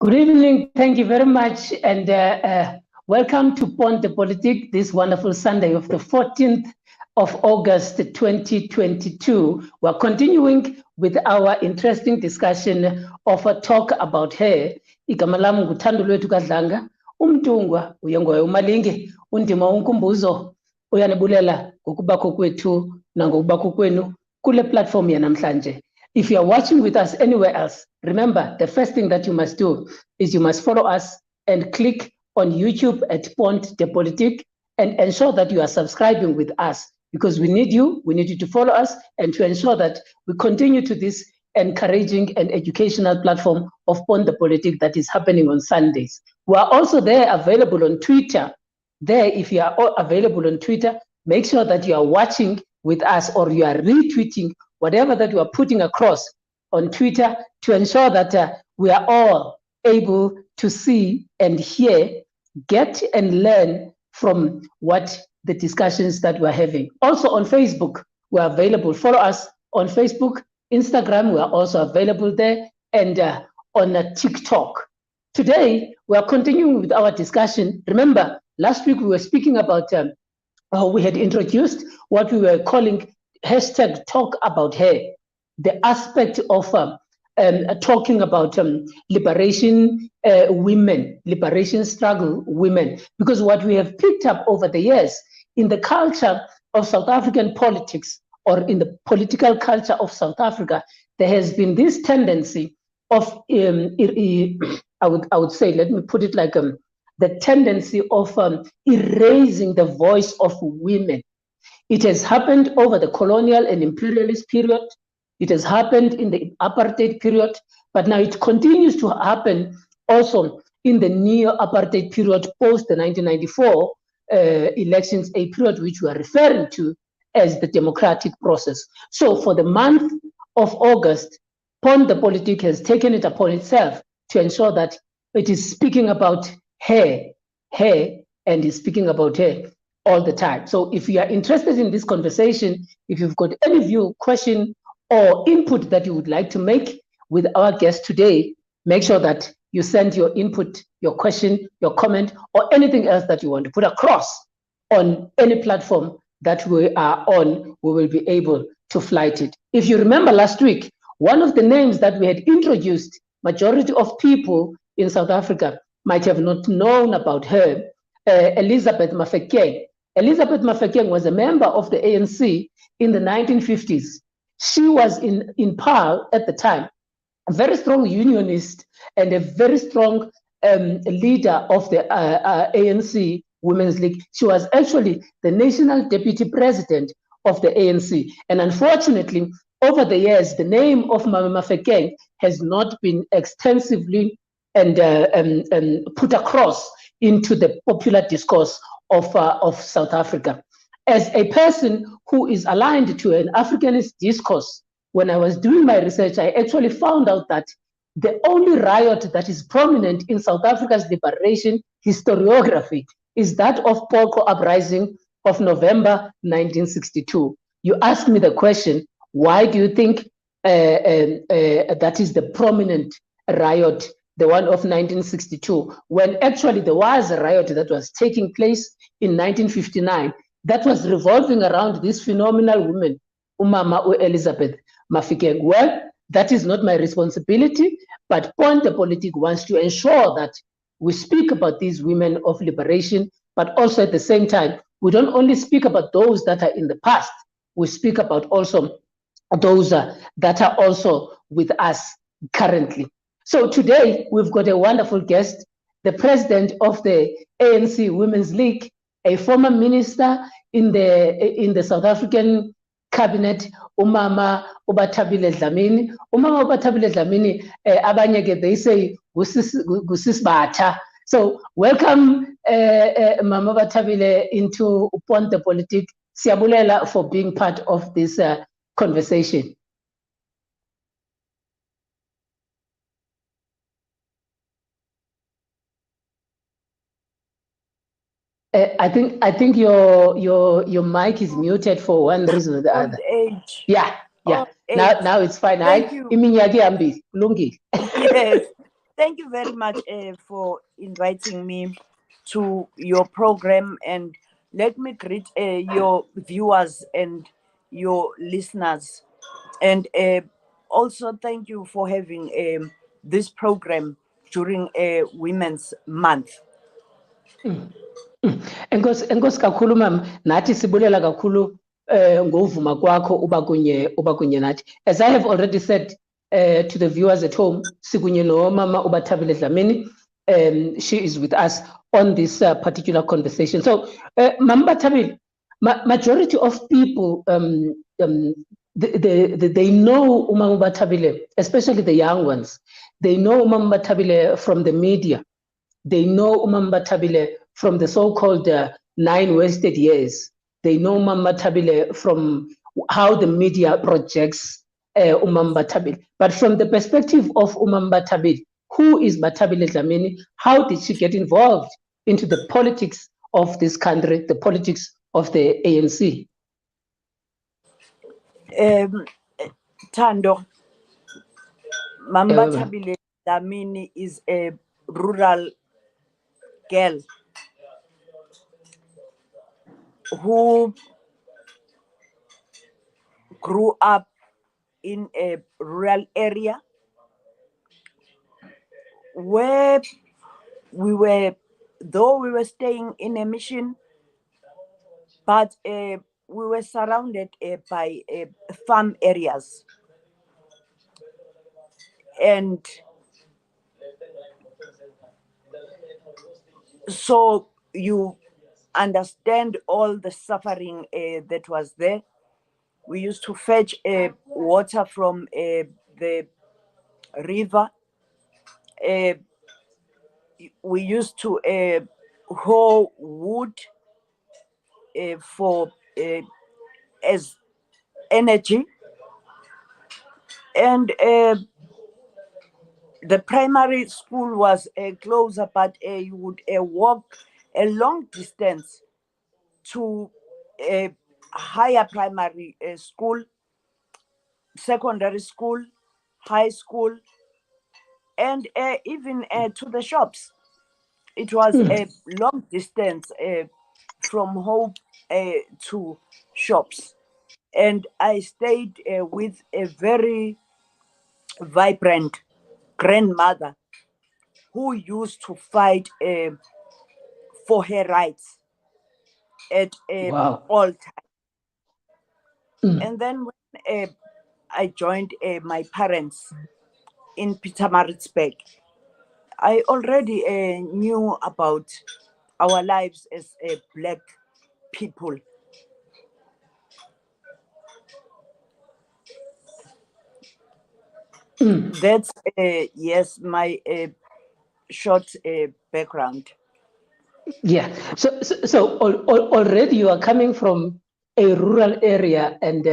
Good evening. Thank you very much. And welcome to Ponte Politique, this wonderful Sunday of the 14th of August, 2022. We're continuing with our interesting discussion of a talk about hair. Igama lami nguThando Lwethu Kadlanga, umntungwa uyengoya umalinge, undima unkumbuzo, uyanibulela ngokubakho kwethu nangokubakho kwenu kule platform yanamhlanje. If you are watching with us anywhere else, remember the first thing that you must do is you must follow us and click on YouTube at Ponte Politique and ensure that you are subscribing with us because we need you to follow us and to ensure that we continue to this encouraging and educational platform of Ponte Politique that is happening on Sundays. We are also there available on Twitter. There, if you are available on Twitter, make sure that you are watching with us or you are retweeting whatever that we are putting across on Twitter to ensure that we are all able to see and hear, get and learn from what the discussions that we're having. Also on Facebook, we're available. Follow us on Facebook, Instagram, we're also available there, and on TikTok. Today, we are continuing with our discussion. Remember, last week we were speaking about we had introduced what we were calling hashtag talk about hair, the aspect of talking about liberation women, liberation struggle women, because what we have picked up over the years in the culture of South African politics or in the political culture of South Africa, there has been this tendency of, I would say, let me put it like the tendency of erasing the voice of women. It has happened over the colonial and imperialist period. It has happened in the apartheid period, but now it continues to happen also in the neo-apartheid period post the 1994 elections, a period which we are referring to as the democratic process. So for the month of August, Ponte Politique has taken it upon itself to ensure that it is speaking about hair, and is speaking about hair all the time. So if you are interested in this conversation, if you've got any view, question, or input that you would like to make with our guest today, make sure that you send your input, your question, your comment, or anything else that you want to put across on any platform that we are on. We will be able to flight it. If you remember last week, one of the names that we had introduced, majority of people in South Africa might have not known about her, Elizabeth Maxeke. Elizabeth Maxeke was a member of the ANC in the 1950s. She was in PAL at the time, a very strong unionist and a very strong leader of the ANC Women's League. She was actually the national deputy president of the ANC. And unfortunately, over the years, the name of Mama Maxeke has not been extensively and put across into the popular discourse of South Africa. As a person who is aligned to an Africanist discourse, when I was doing my research, I actually found out that the only riot that is prominent in South Africa's liberation historiography is that of Polko Uprising of November 1962. You asked me the question, why do you think that is the prominent riot, the one of 1962, when actually there was a riot that was taking place in 1959 that was revolving around this phenomenal woman, Umama Elizabeth Maxeke? Well, that is not my responsibility, but Ponte Politique wants to ensure that we speak about these women of liberation, but also at the same time, we don't only speak about those that are in the past, we speak about also those that are also with us currently. So today, we've got a wonderful guest, the president of the ANC Women's League, a former minister in the South African cabinet, Umama Bathabile Dlamini. Umama Bathabile Dlamini, abanye they say, Gusisbata. So welcome, Mama Bathabile, into Ponte Politique. Siyabulela for being part of this conversation. I think your mic is muted for one reason or the other. Age. Yeah. Now Now it's fine. Thank you. Iminyaki ambi, lungi. Yes. Thank you very much for inviting me to your program, and let me greet your viewers and your listeners, and also thank you for having this program during Women's Month. Enkosi kakhulu mama, nathi sibulela kakhulu ngovuma kwakho uba kunye nathi. As I have already said to the viewers at home, sikunye no mama Bathabile Dlamini. She is with us on this particular conversation. So, Mama Bathabile, majority of people they know Mama Bathabile, especially the young ones. They know Mama Bathabile from the media. They know Mama Bathabile from the so-called 9 wasted years. They know Mama Bathabile from how the media projects Mama Bathabile. But from the perspective of Mama Bathabile, who is Bathabile Dlamini? How did she get involved into the politics of this country, the politics of the ANC? Thando, Mama Bathabile Dlamini is a rural girl who grew up in a rural area where though we were staying in a mission, but we were surrounded by farm areas. And so you understand all the suffering that was there. We used to fetch water from the river. We used to hoe wood for as energy. And the primary school was closer, but you would walk a long distance to a higher primary school, secondary school, high school, and even to the shops. It was a long distance from home to shops. And I stayed with a very vibrant grandmother who used to fight for her rights at all times. And then when I joined my parents in Pietermaritzburg, I already knew about our lives as Black people. That's yes, my short background. Yeah. So already you are coming from a rural area, and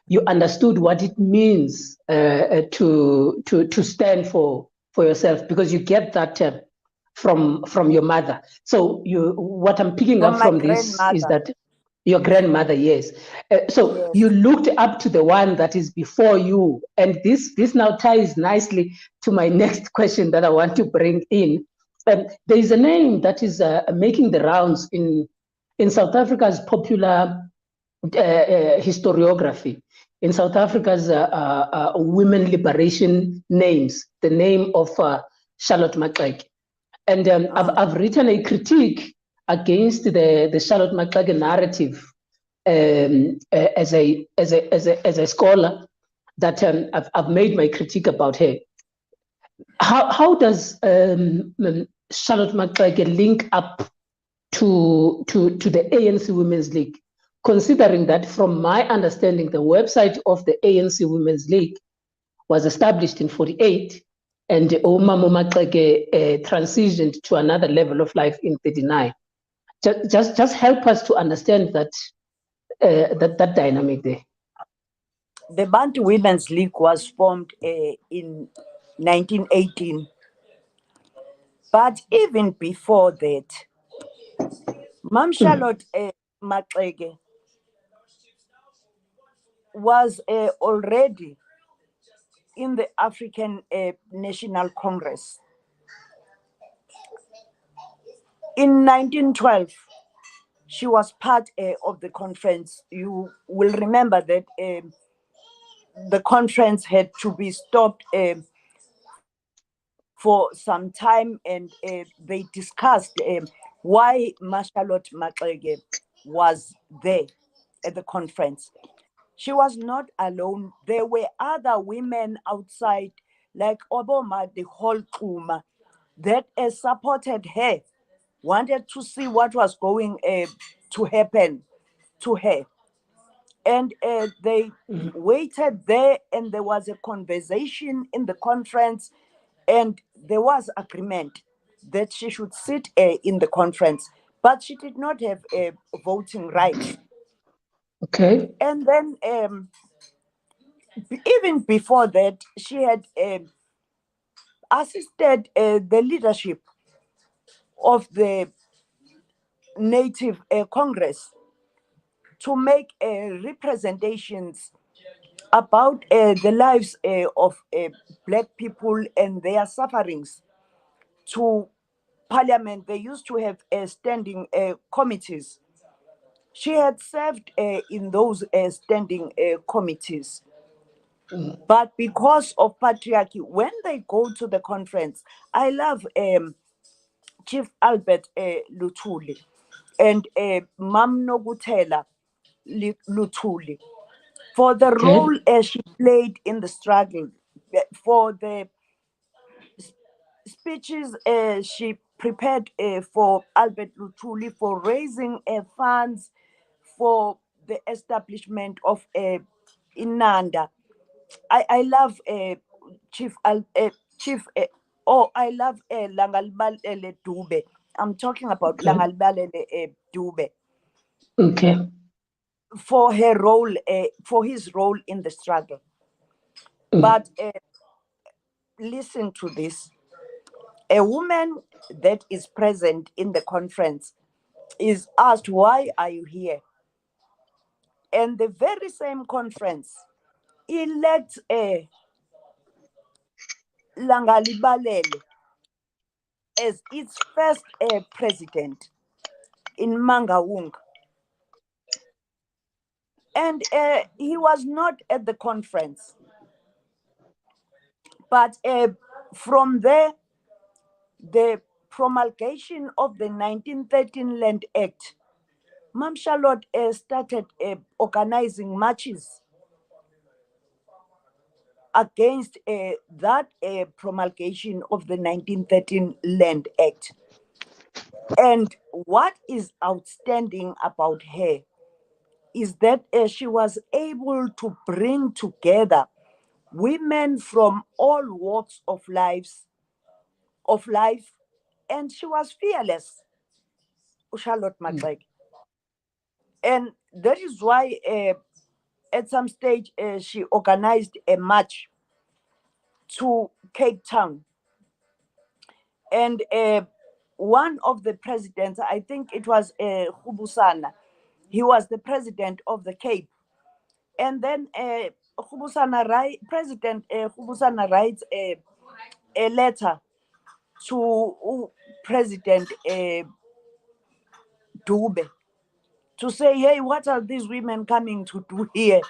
you understood what it means to stand for yourself, because you get that from your mother. So what I'm picking up from this is that your grandmother, yes. So yes, you looked up to the one that is before you, and this now ties nicely to my next question that I want to bring in. There is a name that is making the rounds in South Africa's popular historiography, in South Africa's women liberation names, the name of Charlotte Maxeke. And I've written a critique against the Charlotte Maxeke narrative as a scholar, that I've made my critique about her. How does Charlotte Maxeke link up to the ANC Women's League, considering that, from my understanding, the website of the ANC Women's League was established in 1948, and Omama Maxeke transitioned to another level of life in 1939. Just help us to understand that that dynamic there. The Bantu Women's League was formed in 1918. But even before that, Mam Charlotte Maxeke was already in the African National Congress. In 1912, she was part of the conference. You will remember that the conference had to be stopped for some time, and they discussed why Charlotte Maxeke was there at the conference. She was not alone. There were other women outside, like Obama, the whole Kuma, that supported her, wanted to see what was going to happen to her. And they waited there, and there was a conversation in the conference, and there was agreement that she should sit in the conference, but she did not have voting rights. Okay. And then even before that, she had assisted the leadership of the Native Congress to make representations about the lives of Black people and their sufferings to Parliament. They used to have standing committees. She had served in those standing committees. But because of patriarchy, when they go to the conference, I love Chief Albert Luthuli and Mam Nogutela Luthuli for the role she played in the struggle, for the speeches she prepared for Albert Luthuli, for raising funds for the establishment of Inanda. I love Chief I love Langalbalele Dube. I'm talking about Langalbalele Dube. Okay. For her role, for his role in the struggle. But listen to this. A woman that is present in the conference is asked, why are you here? And the very same conference elects Langalibalele as its first president in Mangaung. And he was not at the conference. But from there, the promulgation of the 1913 Land Act, Mam Charlotte started organizing marches against that promulgation of the 1913 Land Act. And what is outstanding about her is that she was able to bring together women from all walks of life, and she was fearless, Charlotte Maxeke. And that is why at some stage she organized a march to Cape Town. And one of the presidents, I think it was Khubusana, he was the president of the Cape. And then President Khubusana writes a letter to President Dube to say, hey, what are these women coming to do here?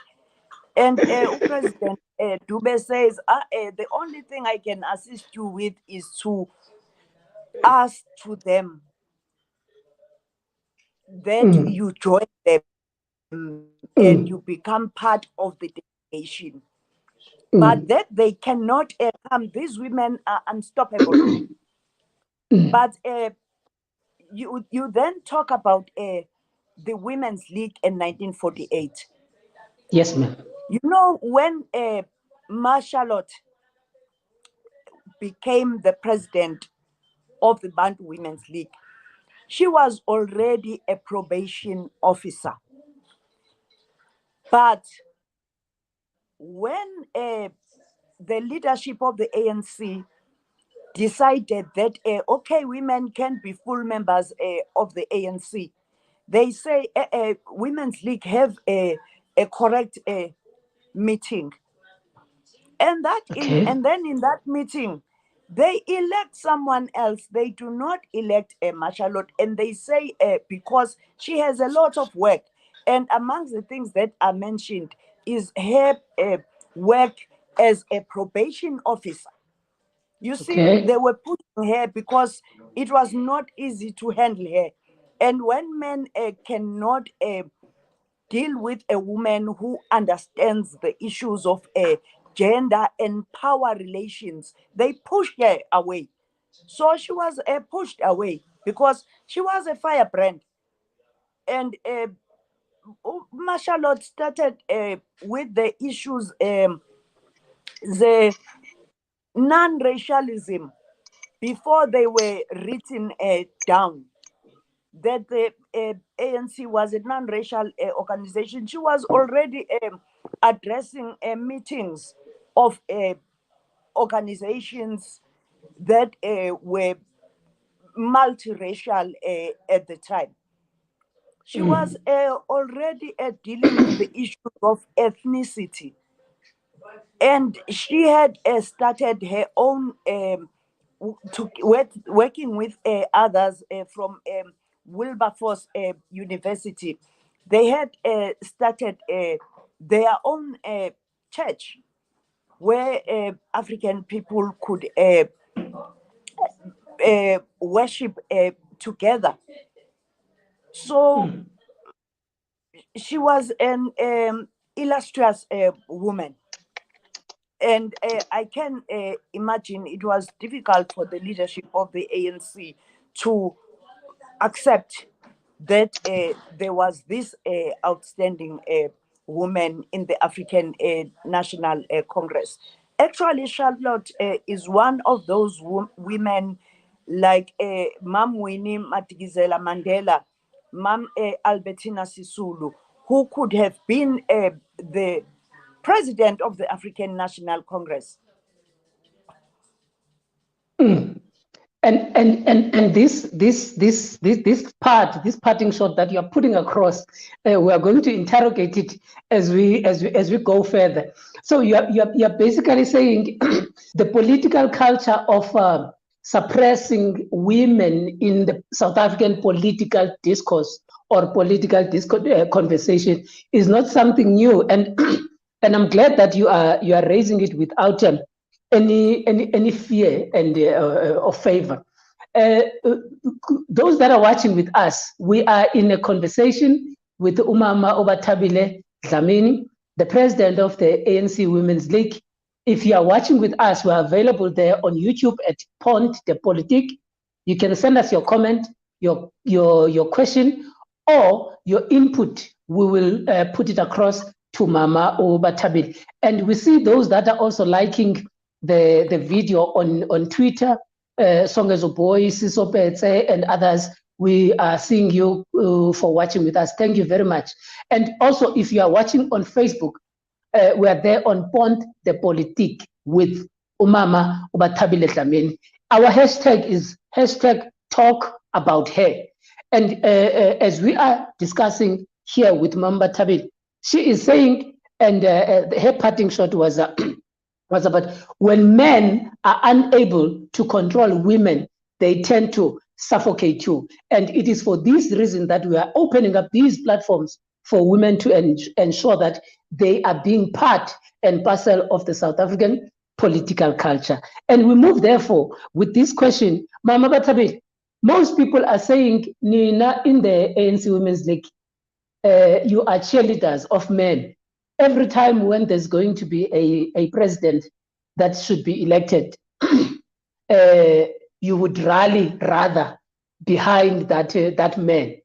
And President Dube says, the only thing I can assist you with is to ask to them that you join them and you become part of the delegation. But that they cannot come. These women are unstoppable. But you then talk about the Women's League in 1948. Yes, ma'am. You know, when Charlotte became the president of the Bantu Women's League, she was already a probation officer. But when the leadership of the ANC decided that, okay, women can be full members of the ANC, they say Women's League have a correct meeting. And Okay. then in that meeting, they elect someone else. They do not elect a Machalot, and they say because she has a lot of work. And amongst the things that are mentioned is her work as a probation officer. You see, Okay. they were putting her because it was not easy to handle her. And when men cannot deal with a woman who understands the issues of gender and power relations, they push her away. So she was pushed away because she was a firebrand. And Machalot started with the issues, the non-racialism, before they were written down, that the ANC was a non-racial organization. She was already addressing meetings of organizations that were multiracial at the time. She was already dealing with the issue of ethnicity, and she had started her own working with others from Wilberforce University. They had started their own church where African people could worship together. So she was an illustrious woman. And I can imagine it was difficult for the leadership of the ANC to accept that there was this outstanding woman in the African National Congress. Actually, Charlotte is one of those women like Mam Winnie Madikizela Mandela, Mam Albertina Sisulu, who could have been the president of the African National Congress. And this parting shot that you are putting across, we are going to interrogate it as we go further. So you're basically saying the political culture of suppressing women in the South African political discourse or political conversation is not something new, and and I'm glad that you are raising it without any fear and of favor. Those that are watching with us, we are in a conversation with Umama Bathabile Dlamini, the president of the ANC Women's League. If you are watching with us, we are available there on YouTube at Pont de Politique. You can send us your comment, your question, or your input. We will put it across to Mama Bathabile. And we see those that are also liking the video on Twitter, Songezo Boy, Sisopetse, and others. We are seeing you for watching with us. Thank you very much. And also, if you are watching on Facebook, we are there on Pont de Politique with Umama Bathabile Dlamini. Our hashtag is hashtag talk about her. And as we are discussing here with Mama Bathabile, she is saying, and her parting shot was was about when men are unable to control women, they tend to suffocate you. And it is for this reason that we are opening up these platforms for women to ensure that they are being part and parcel of the South African political culture. And we move, therefore, with this question, Mama Bathabile, most people are saying, Nina, in the ANC Women's League, you are cheerleaders of men. Every time when there's going to be a president that should be elected, you would rally rather behind that man,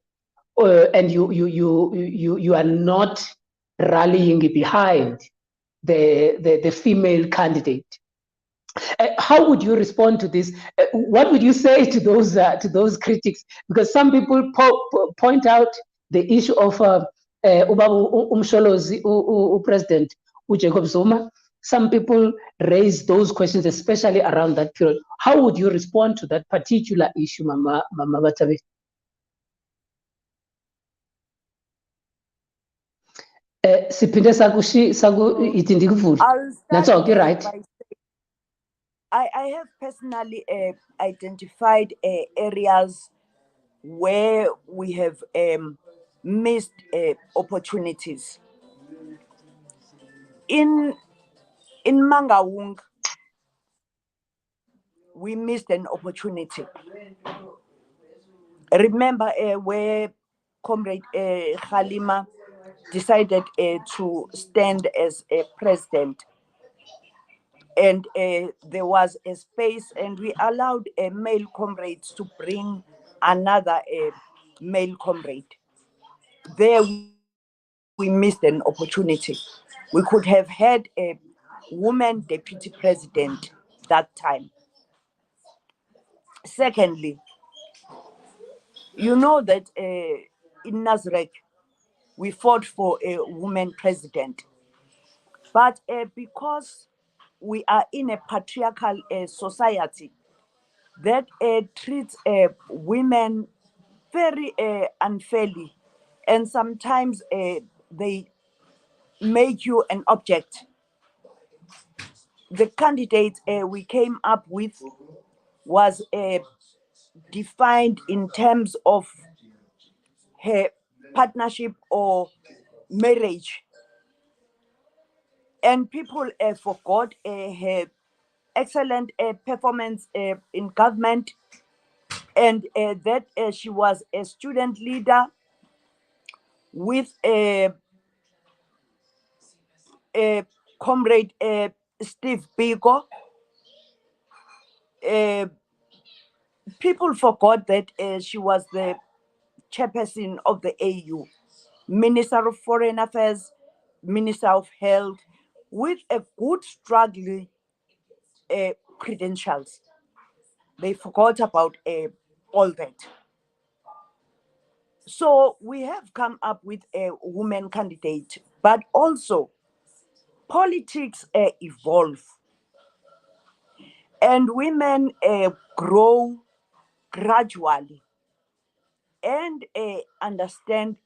and you are not rallying behind the female candidate. How would you respond to this? What would you say to those critics? Because some people point out the issue of Umsholozi, President Jacob Zuma. Some people raise those questions, especially around that period. How would you respond to that particular issue, Mama Bathabile? siphinde ithi ndikuvule. I'll That's start okay, right? by saying I have personally identified areas where we have missed opportunities. In Mangaung, we missed an opportunity. Remember where Comrade Halima decided to stand as a president, and there was a space, and we allowed male comrades to bring another male comrade. There we missed an opportunity. We could have had a woman deputy president that time. Secondly, you know that in Nazareth, we fought for a woman president. But because we are in a patriarchal society that treats women very unfairly, and sometimes they make you an object. The candidate we came up with was defined in terms of her partnership or marriage, and people forgot her excellent performance in government, and that she was a student leader with comrade Steve Biko. People forgot that she was the chairperson of the AU, Minister of Foreign Affairs, Minister of Health, with a good struggling credentials. They forgot about all that. So we have come up with a woman candidate, but also politics evolve, and women grow gradually and understand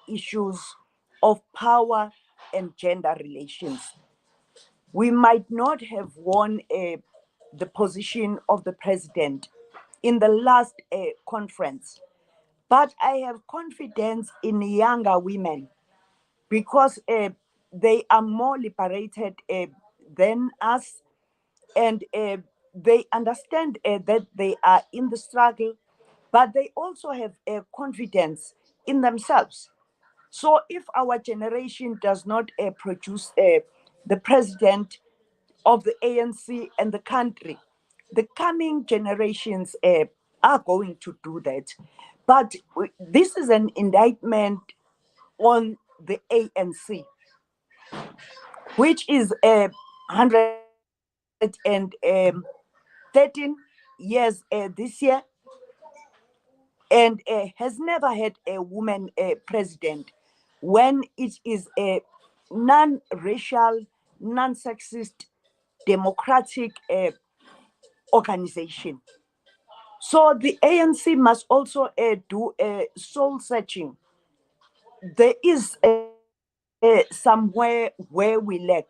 issues of power and gender relations. We might not have won the position of the president in the last conference, but I have confidence in younger women because they are more liberated than us, and they understand that they are in the struggle, but they also have confidence in themselves. So if our generation does not produce the president of the ANC and the country, the coming generations are going to do that. But this is an indictment on the ANC, which is 113 years this year, and has never had a woman president, when it is a non-racial, non-sexist, democratic organization. So the ANC must also do soul searching. There is somewhere where we lack,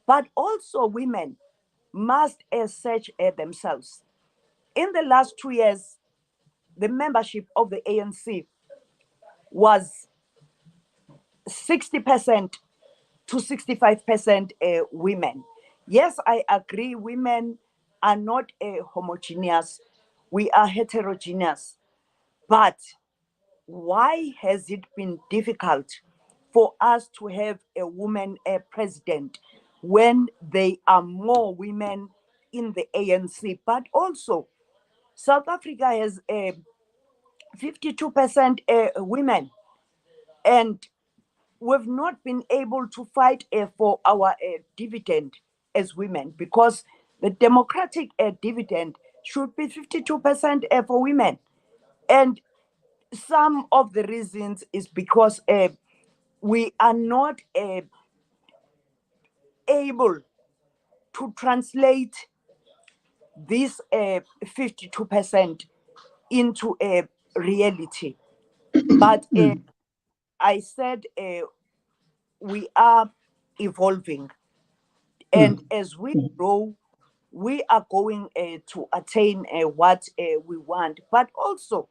but also women must search themselves. In the last 2 years, the membership of the ANC was 60% to 65% women. Yes, I agree, women are not homogeneous, we are heterogeneous. But why has it been difficult for us to have a woman president when there are more women in the ANC? But also, South Africa has 52% women, and we've not been able to fight for our dividend as women, because the democratic dividend should be 52% for women. And some of the reasons is because we are not able to translate this 52% into a reality. But I said we are evolving. And as we grow, we are going to attain what we want. But also,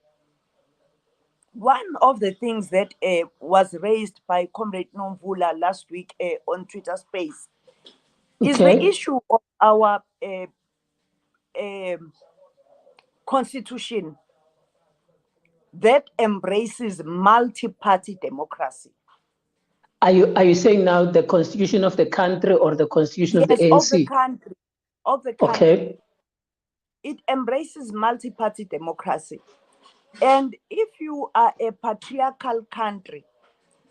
one of the things that was raised by Comrade Nomvula last week on Twitter Space is the issue of our constitution that embraces multi-party democracy. Are you saying now the constitution of the country or the constitution of the ANC? Of the country. Of the country. Okay. It embraces multi-party democracy. And if you are a patriarchal country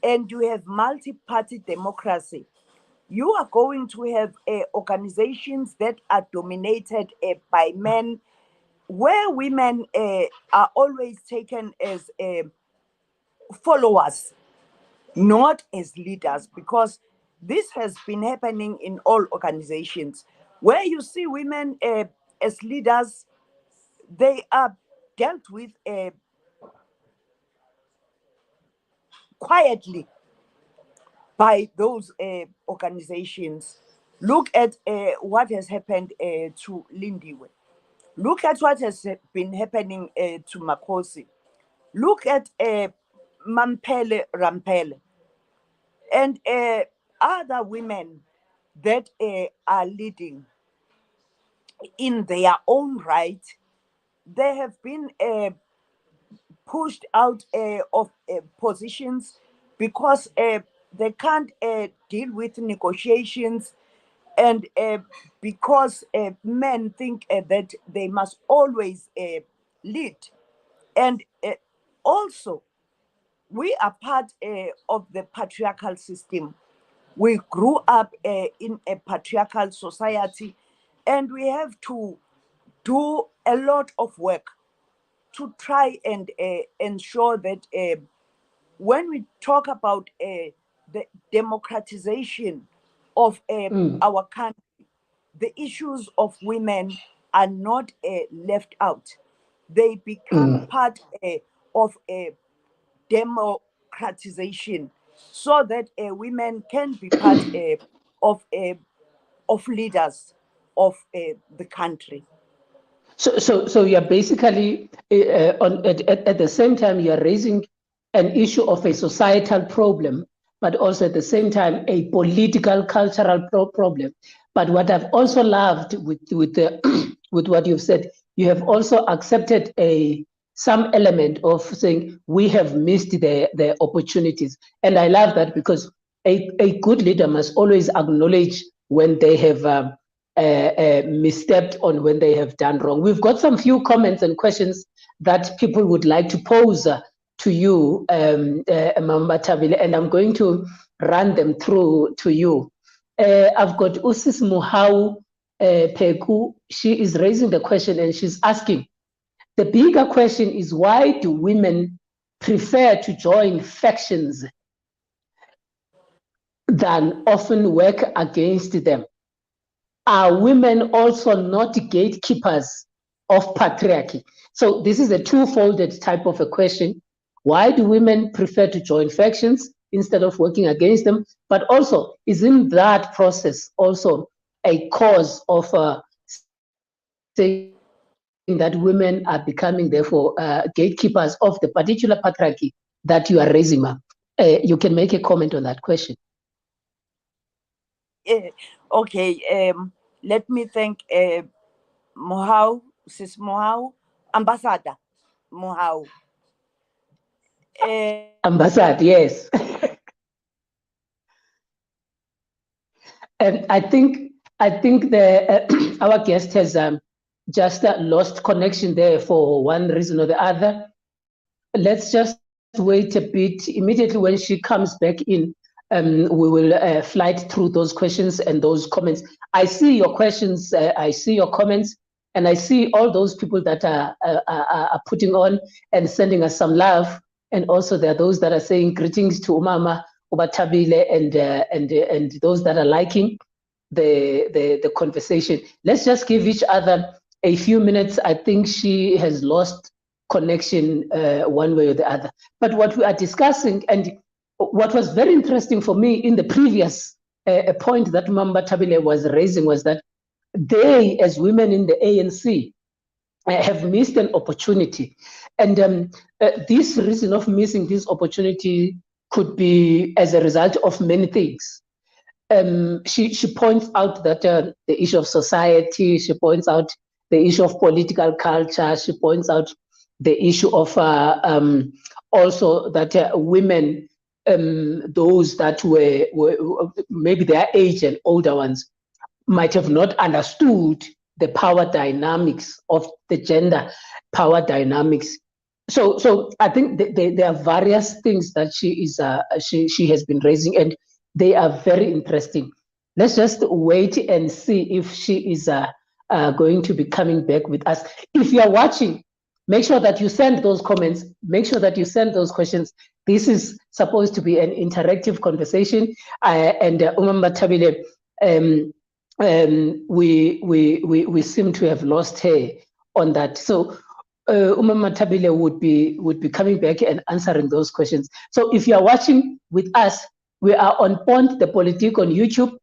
and you have multi-party democracy, you are going to have organizations that are dominated by men, where women are always taken as followers, not as leaders, because this has been happening in all organizations. Where you see women as leaders, they are dealt with quietly by those organizations. Look at what has happened to Lindiwe. Look at what has been happening to Makosi. Look at Mampele Rampele and other women that are leading in their own right. They have been pushed out of positions because they can't deal with negotiations, and because men think that they must always lead. And also, we are part of the patriarchal system. We grew up in a patriarchal society, and we have to do a lot of work to try and ensure that when we talk about the democratization of our country, the issues of women are not left out. They become part of democratization, so that women can be part of leaders of the country. So you're basically at the same time you're raising an issue of a societal problem, but also at the same time a political, cultural problem. But what I've also loved with with what you've said, you have also accepted some element of saying we have missed the opportunities, and I love that, because a good leader must always acknowledge when they have misstepped on, when they have done wrong. We've got some few comments and questions that people would like to pose to you, Bathabile, and I'm going to run them through to you. I've got Usis Muhau Peku. She is raising the question and she's asking, the bigger question is, why do women prefer to join factions than often work against them? Are women also not gatekeepers of patriarchy? So this is a two-folded type of a question. Why do women prefer to join factions instead of working against them? But also, isn't that process also a cause of saying that women are becoming, therefore, gatekeepers of the particular patriarchy that you are raising, ma'am? You can make a comment on that question. Okay, let me thank Mohau, Sis Mohau, Ambassador Mohau. Ambassador, yes. And I think the our guest has just lost connection there for one reason or the other. Let's just wait a bit. Immediately when she comes back in, we will flight through those questions and those comments. I see your questions, I see your comments, and I see all those people that are putting on and sending us some love. And also there are those that are saying greetings to Umama Bathabile and those that are liking the conversation. Let's just give each other a few minutes. I think she has lost connection one way or the other. But what we are discussing, and what was very interesting for me in the previous point that Bathabile was raising was that they, as women in the ANC, have missed an opportunity. And this reason of missing this opportunity could be as a result of many things. She points out that the issue of society, she points out the issue of political culture, she points out the issue of also that women, those that were maybe their age and older ones, might have not understood the power dynamics of the gender power dynamics. So I think there are various things that she has been raising, and they are very interesting. Let's just wait and see if she is going to be coming back with us. If you are watching, make sure that you send those comments. Make sure that you send those questions. This is supposed to be an interactive conversation. And Bathabile, we seem to have lost her on that. So Bathabile would be coming back and answering those questions. So if you are watching with us, we are on Pont the Politique on YouTube.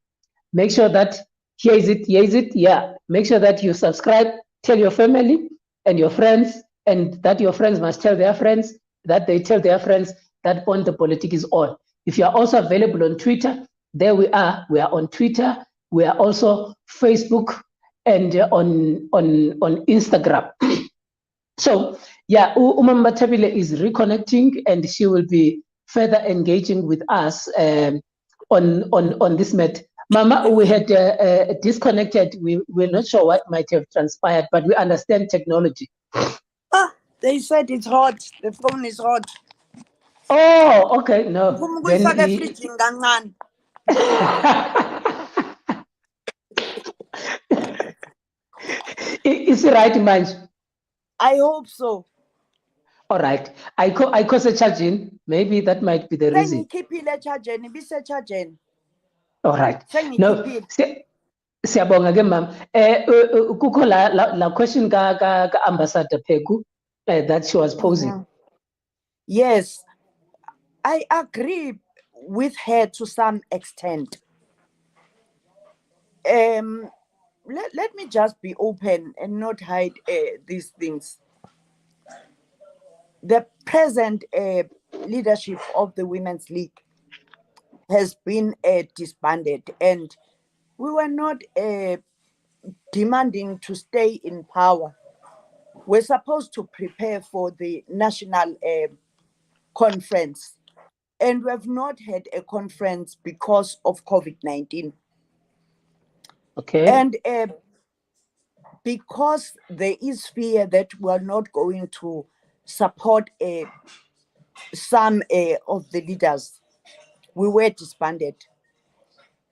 Make sure that here is it, yeah. Make sure that you subscribe, tell your family and your friends, and that your friends must tell their friends, that they tell their friends that Pont the Politique is on. If you are also available on Twitter, there we are. We are on Twitter. We are also Facebook and on Instagram. So yeah, Bathabile is reconnecting, and she will be further engaging with us on this matter. Mama, we had disconnected. We're not sure what might have transpired, but we understand technology. They said it's hot. The phone is hot. Oh, okay. No. Is it right, Manj? I hope so. All right. I cause a charging. Maybe that might be the reason. All right. No. Siyabonga ke ma'am. Kukho la question ka Ambassador Peku that she was posing. Yes, I agree with her to some extent. Let me just be open and not hide these things. The present leadership of the Women's League has been disbanded, and we were not demanding to stay in power. We're supposed to prepare for the national conference, and we have not had a conference because of COVID-19. Okay. And because there is fear that we're not going to support some of the leaders, we were disbanded.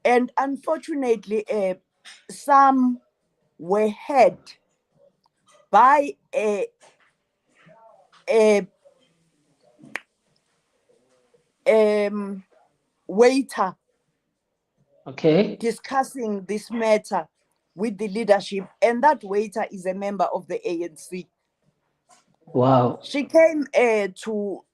And unfortunately, some were had by a waiter, okay, discussing this matter with the leadership, and that waiter is a member of the ANC. Wow. She came to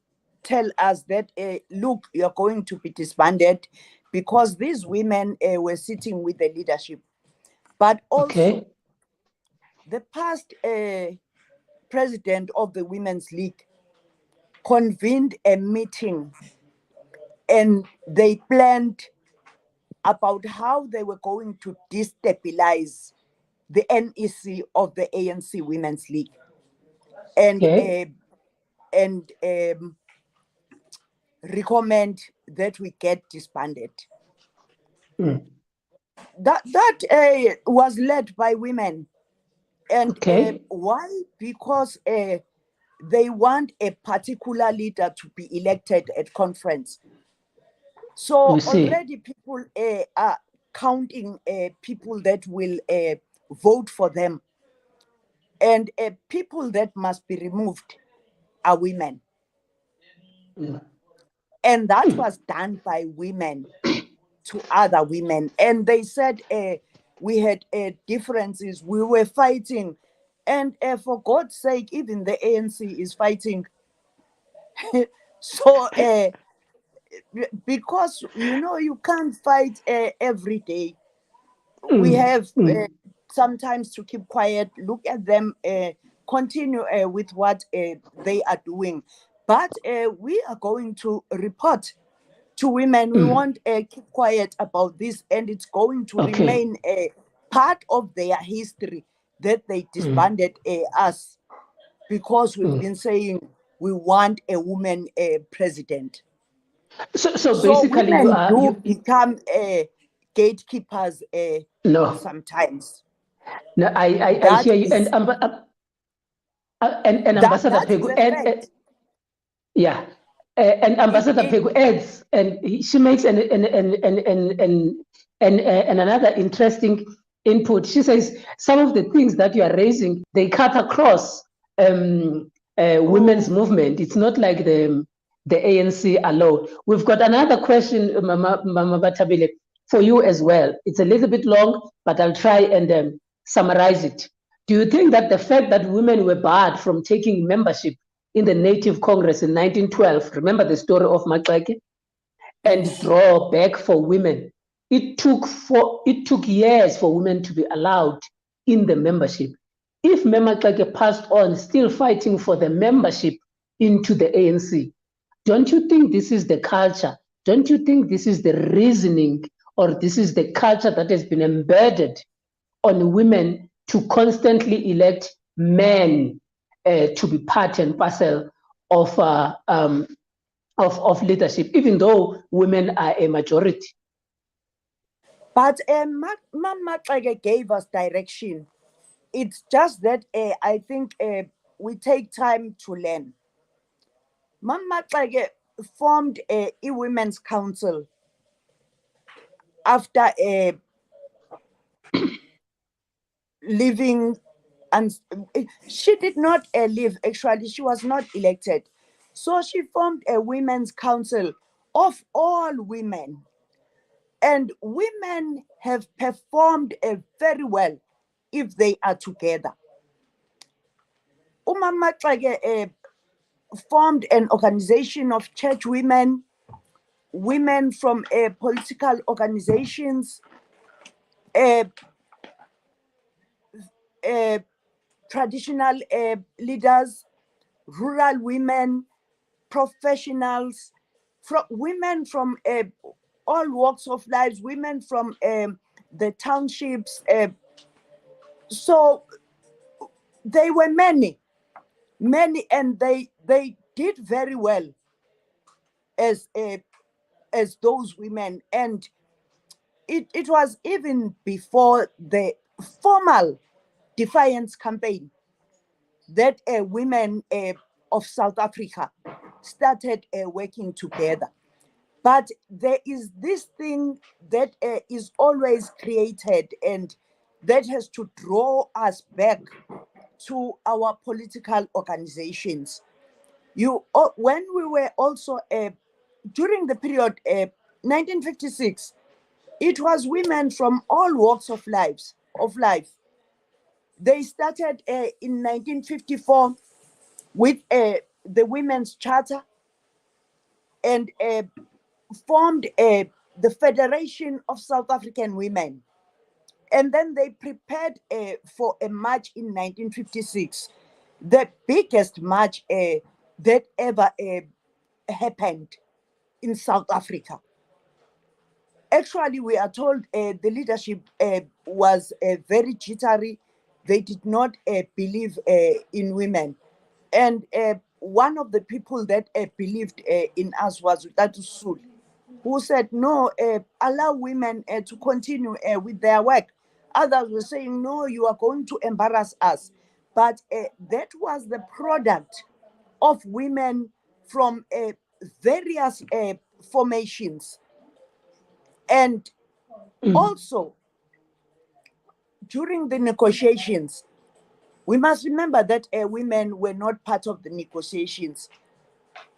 tell us that, look, you're going to be disbanded because these women were sitting with the leadership. But also, the past president of the Women's League convened a meeting, and they planned about how they were going to destabilize the NEC of the ANC Women's League, and recommend that we get disbanded. That was led by women. And why? Because they want a particular leader to be elected at conference. So already people are counting people that will vote for them. And people that must be removed are women. And that was done by women to other women. And they said we had differences. We were fighting. And for God's sake, even the ANC is fighting. So because you can't fight every day. We have sometimes to keep quiet, look at them, continue with what they are doing. But we are going to report to women. We won't keep quiet about this, and it's going to remain a part of their history that they disbanded us because we've been saying we want a woman president. So basically, women become gatekeepers sometimes. No, I hear you. And Ambassador Pegu, and Ambassador Pegu adds, and she makes an another interesting input. She says some of the things that you are raising, they cut across women's movement. It's not like the ANC alone. We've got another question, Mama Bathabile, for you as well. It's a little bit long, but I'll try and summarize it. Do you think that the fact that women were barred from taking membership in the Native Congress in 1912, remember the story of Maxeke, and draw back for women, it took years for women to be allowed in the membership? If Maxeke passed on still fighting for the membership into the ANC, don't you think this is the culture? Don't you think this is the reasoning, or this is the culture that has been embedded on women to constantly elect men to be part and parcel of leadership, even though women are a majority? But Maxeke gave us direction. It's just that I think we take time to learn. Maxeke formed a women's council after leaving, and she did not leave. Actually, she was not elected. So she formed a women's council of all women. And women have performed very well if they are together. Maxeke formed an organization of church women, women from political organizations, traditional leaders, rural women, professionals, women from all walks of life, women from the townships. So they were many, and they did very well as those women. And it was even before the formal defiance campaign that women of South Africa started working together. But there is this thing that is always created, and that has to draw us back to our political organizations. When we were also during the period 1956, it was women from all walks of life. They started in 1954 with the Women's Charter, and formed the Federation of South African Women. And then they prepared for a march in 1956, the biggest march that ever happened in South Africa. Actually, we are told the leadership was very jittery. They did not believe in women. And one of the people that believed in us was Utatu Suli, who said, no, allow women to continue with their work. Others were saying, no, you are going to embarrass us. But that was the product of women from various formations. And also, during the negotiations, we must remember that women were not part of the negotiations.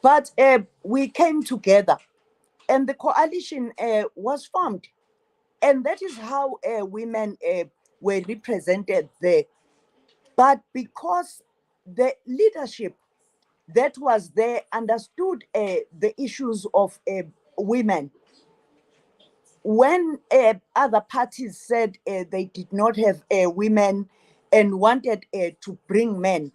But we came together, and the coalition was formed. And that is how women were represented there. But because the leadership that was there understood the issues of women. When other parties said they did not have women and wanted to bring men,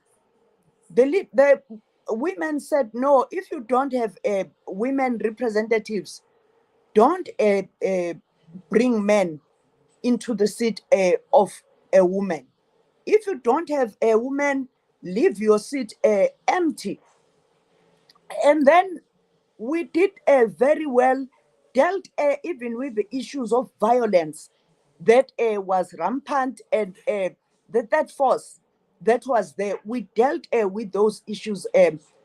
the women said, no, if you don't have women representatives, don't bring men into the seat of a woman. If you don't have a woman, leave your seat empty. And then we did very well, dealt even with the issues of violence that was rampant, and that force that was there. We dealt with those issues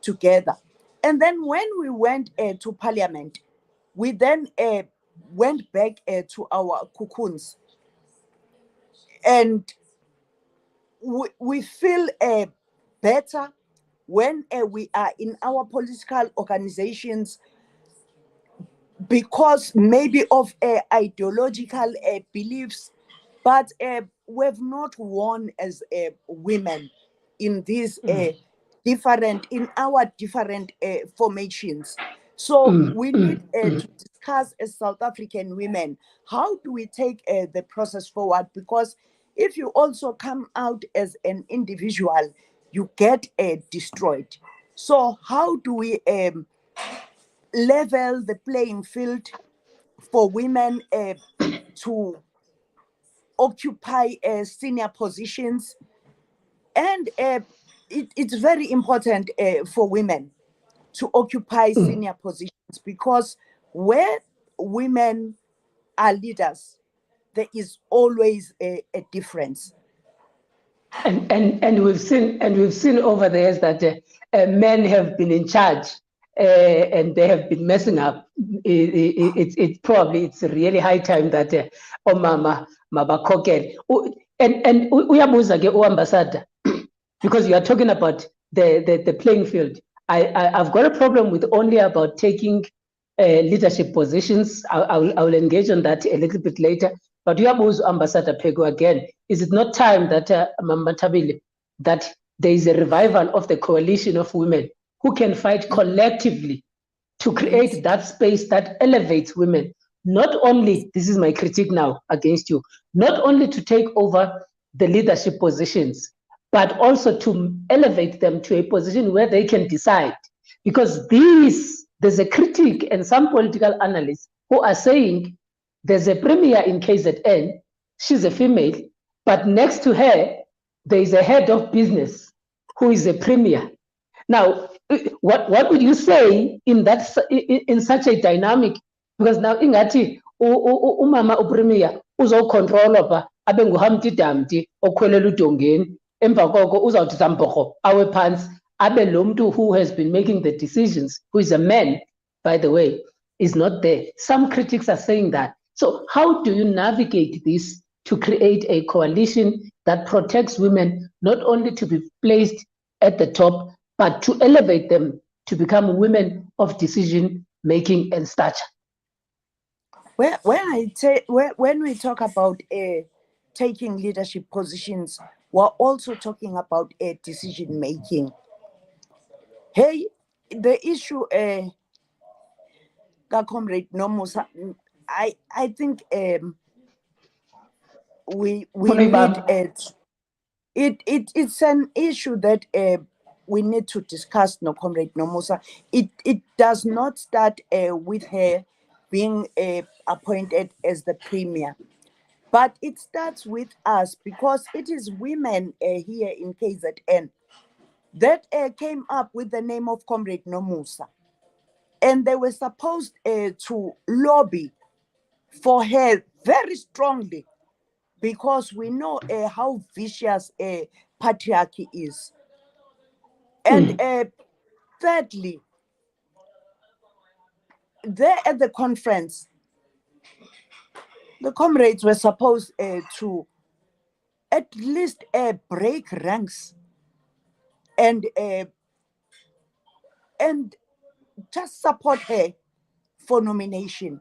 together. And then when we went to parliament, we then went back to our cocoons. And we feel better when we are in our political organizations, because maybe of ideological beliefs, but we've not won as women in these in our different formations. So we need to discuss as South African women, how do we take the process forward? Because if you also come out as an individual, you get destroyed. So how do we level the playing field for women to occupy senior positions? And it's very important for women to occupy senior positions, because where women are leaders, there is always a difference. And we've seen over the years that men have been in charge and they have been messing up. It's really high time that omama mabakhokele. And uyabuza ke uambassador, because you are talking about the playing field. I've got a problem with only about taking leadership positions. I will engage on that a little bit later. But uyabuza Ambassador Pego again, is it not time that Bathabile, that there is a revival of the coalition of women who can fight collectively to create that space that elevates women? Not only, this is my critique now against you, not only to take over the leadership positions, but also to elevate them to a position where they can decide. Because there's a critique and some political analysts who are saying there's a premier in KZN, she's a female, but next to her, there is a head of business who is a premier. Now, what would you say in that in such a dynamic? Because now ingati umama upremier uzocontrola pha abe nguhamti damti okhwelela udongeni, emva koko uzawuthi zamboko awe phansi abe lo mntu who has been making the decisions, who is a man, by the way, is not there. Some critics are saying that. So how do you navigate this to create a coalition that protects women, not only to be placed at the top, but to elevate them to become women of decision making and stature? When we talk about taking leadership positions, we're also talking about decision making. Hey, the issue, Comrade Nomusa, I think we need it's an issue that we need to discuss, no, Comrade Nomusa. It does not start with her being appointed as the premier, but it starts with us, because it is women here in KZN that came up with the name of Comrade Nomusa, and they were supposed to lobby for her very strongly, because we know how vicious patriarchy is. And thirdly, there at the conference, the comrades were supposed to at least break ranks and just support her for nomination,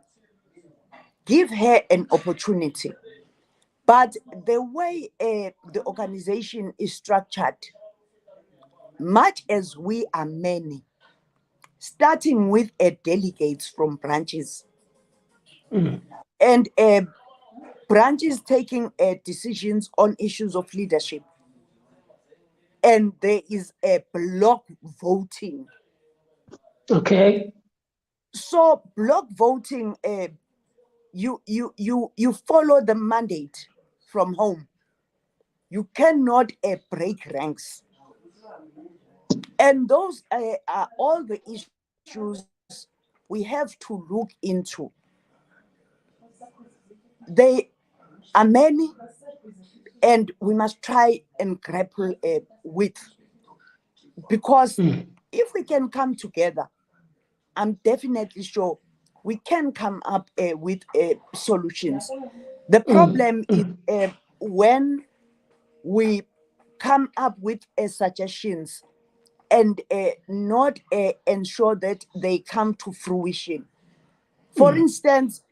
give her an opportunity. But the way the organization is structured, much as we are many, starting with delegates from branches. Mm. And branches taking decisions on issues of leadership. And there is a block voting. Okay. So block voting, you follow the mandate from home. You cannot break ranks. And those are all the issues we have to look into. They are many, and we must try and grapple with. Because if we can come together, I'm definitely sure we can come up with solutions. The problem is when we come up with suggestions and not ensure that they come to fruition. For instance,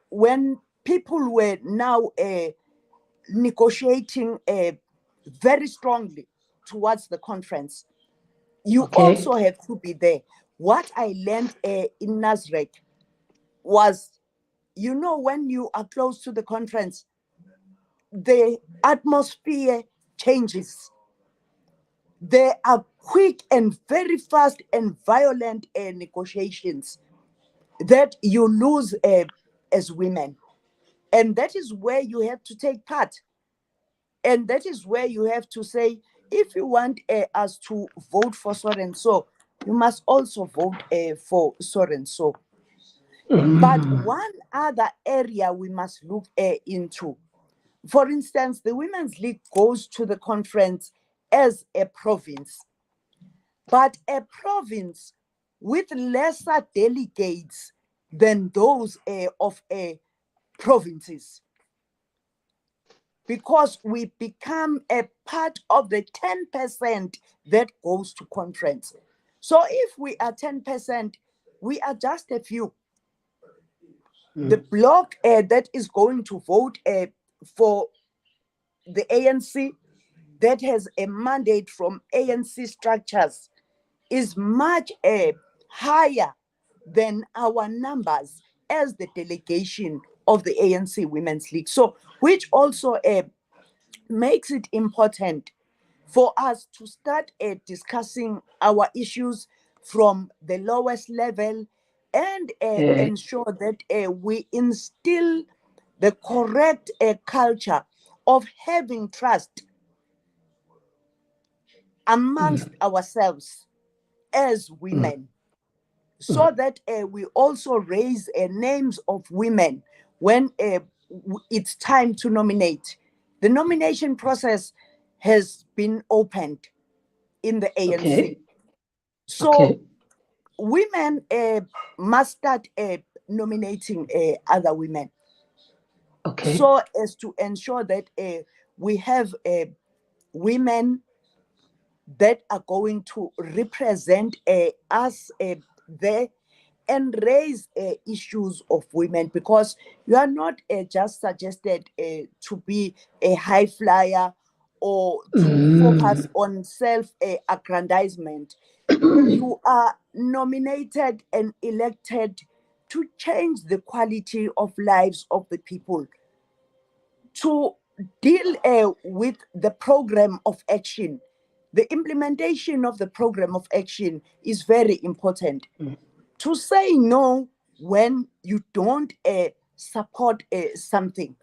when people were now negotiating very strongly towards the conference, you also have to be there. What I learned in Nasrec was, when you are close to the conference, the atmosphere changes. There are quick and very fast and violent negotiations that you lose as women. And that is where you have to take part. And that is where you have to say, if you want us to vote for so and so, you must also vote for so and so. But one other area we must look into, for instance, the Women's League goes to the conference as a province, but a province with lesser delegates than those of provinces, because we become a part of the 10% that goes to conference. So if we are 10%, we are just a few. The bloc that is going to vote for the ANC, that has a mandate from ANC structures, is much higher than our numbers as the delegation of the ANC Women's League. So, which also makes it important for us to start discussing our issues from the lowest level and ensure that we instill the correct culture of having trust amongst ourselves as women, so that we also raise names of women when it's time to nominate. The nomination process has been opened in the ANC. So women must start nominating other women. So as to ensure that we have women that are going to represent us there and raise issues of women, because you are not just suggested to be a high flyer or to focus on self-aggrandizement. You are nominated and elected to change the quality of lives of the people, to deal with the program of action. The implementation of the program of action is very important. To say no when you don't support something,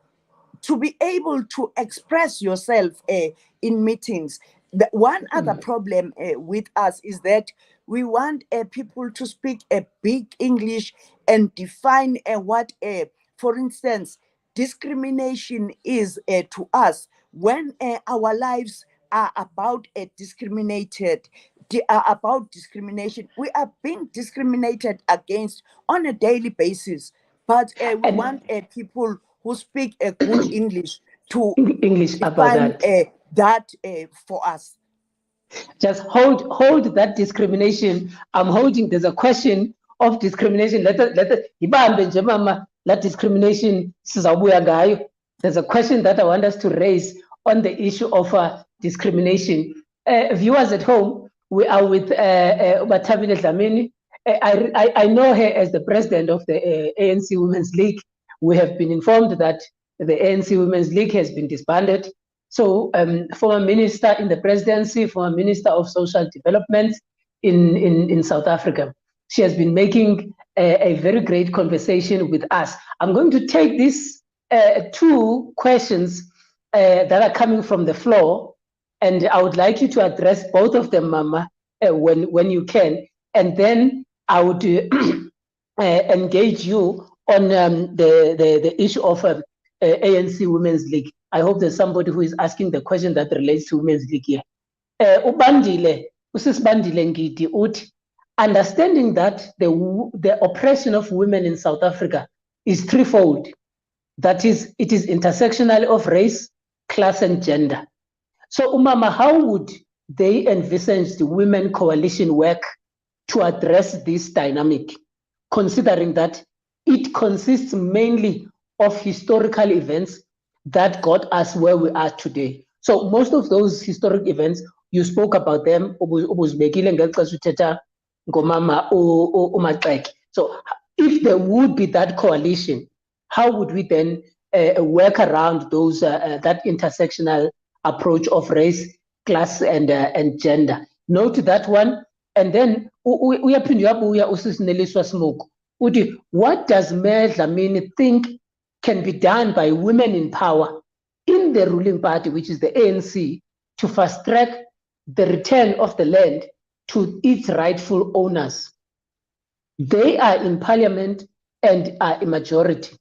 to be able to express yourself in meetings. The one other problem with us is that we want people to speak a big English and define what, for instance, discrimination is to us, when our lives are about discrimination. We are being discriminated against on a daily basis, but we want people who speak a good English to define that for us. Just hold that discrimination. I'm holding. There's a question of discrimination. Let that discrimination. There's a question that I want us to raise on the issue of discrimination. Viewers at home, we are with Bathabile Dlamini, I know her as the president of the ANC Women's League. We have been informed that the ANC Women's League has been disbanded. So, former minister in the presidency, former minister of social development in South Africa. She has been making a very great conversation with us. I'm going to take these two questions that are coming from the floor, and I would like you to address both of them, Mama, when you can, and then I would engage you on the issue of ANC Women's League. I hope there's somebody who is asking the question that relates to Women's League here. Ubandile, usisibandile ngidi uthi, understanding that the oppression of women in South Africa is threefold. That is, it is intersectional of race, class, and gender. So, Umama, how would they envisage the women coalition work to address this dynamic, considering that it consists mainly of historical events that got us where we are today? So most of those historic events, you spoke about them. So if there would be that coalition, how would we then work around those that intersectional approach of race, class, and gender? Note that one. And then what does Mayor Dlamini think can be done by women in power in the ruling party, which is the ANC, to fast track the return of the land to its rightful owners? They are in parliament and are a majority.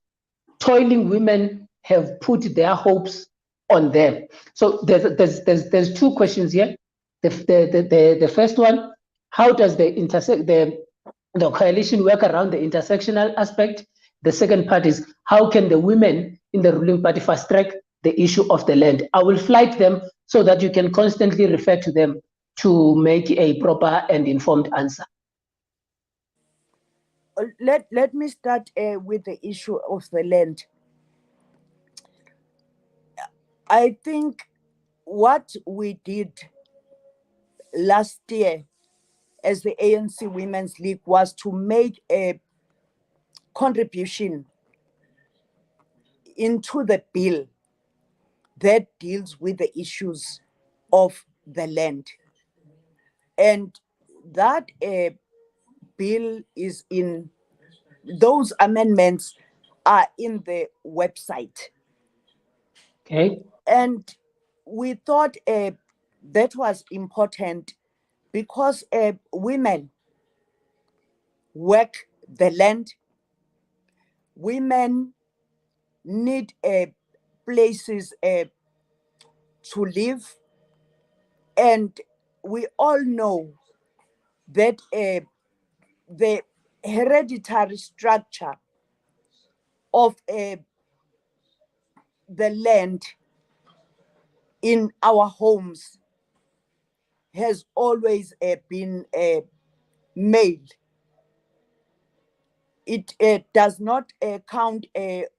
Toiling women have put their hopes on them. So there's two questions here. The first one, how does the coalition work around the intersectional aspect? The second part is, how can the women in the ruling party fast track the issue of the land? I will flight them so that you can constantly refer to them to make a proper and informed answer. Let me start with the issue of the land. I think what we did last year as the ANC Women's League was to make a contribution into the bill that deals with the issues of the land. And that bill is in, those amendments are in the website. Okay. And we thought that was important because women work the land, women need places to live, and we all know that the hereditary structure of the land in our homes has always been male. It does not count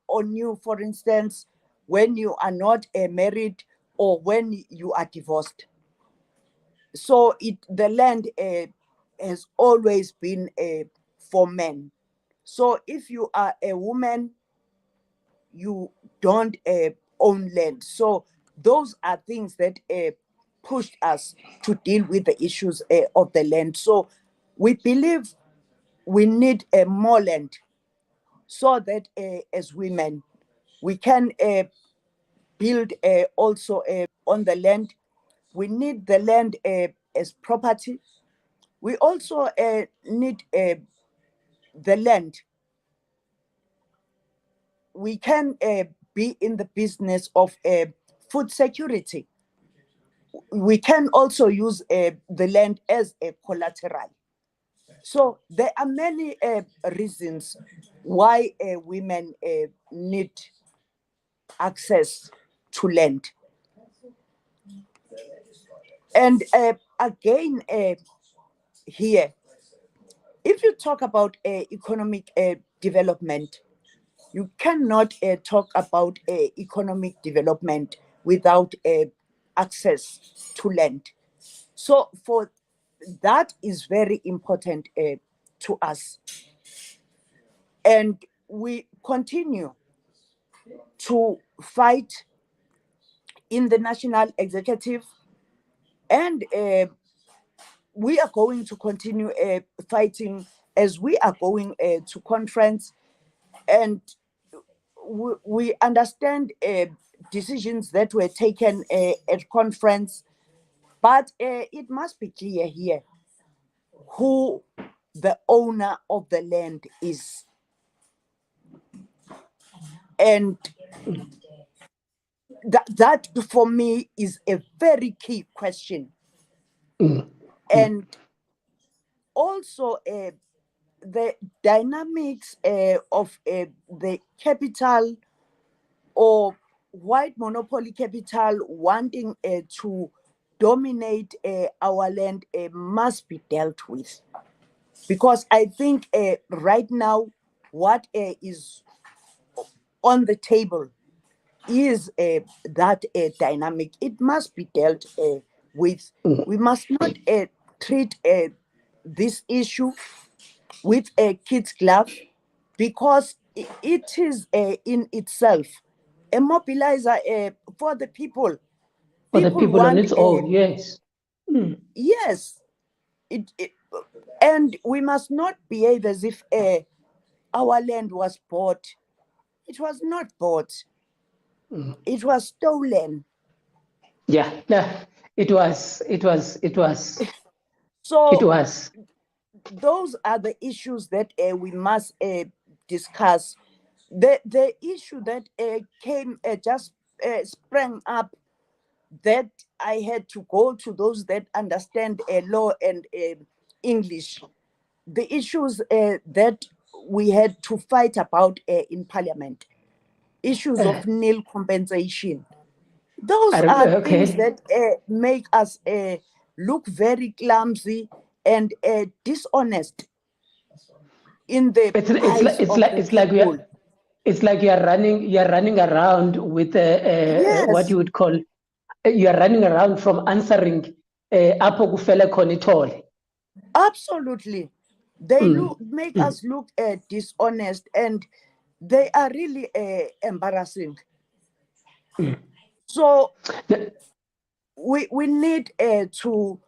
on you, for instance, when you are not married or when you are divorced. So the land has always been for men. So if you are a woman, you don't own land. So those are things that pushed us to deal with the issues of the land. So we believe we need more land so that as women, we can build also on the land. We need the land as property. We also need the land. We can be in the business of food security. We can also use the land as a collateral. So there are many reasons why women need access to land. And again, here, if you talk about economic development, you cannot talk about economic development without access to land. So for that is very important to us. And we continue to fight in the national executive, and we are going to continue fighting as we are going to conference, and we understand decisions that were taken at conference, but it must be clear here who the owner of the land is. And that for me is a very key question. And also the dynamics of the capital or white monopoly capital wanting to dominate our land must be dealt with. Because I think right now what is on the table is that dynamic. It must be dealt with. We must not treat this issue with a kid's glove, because it is in itself a mobilizer for the people. For the people on its own, yes. Yes. And we must not behave as if our land was bought. It was not bought. It was stolen. Yeah, it was. So it was. Those are the issues that we must discuss. The issue that came just sprang up, that I had to go to those that understand law and English. The issues that we had to fight about in Parliament, issues of nil compensation. Those are things that make us look very clumsy and dishonest in the eyes of the people. It's like you're running around with what you would call, you are running around from answering apho kufele khona ithole. Absolutely. They make us look dishonest, and they are really embarrassing. So we need to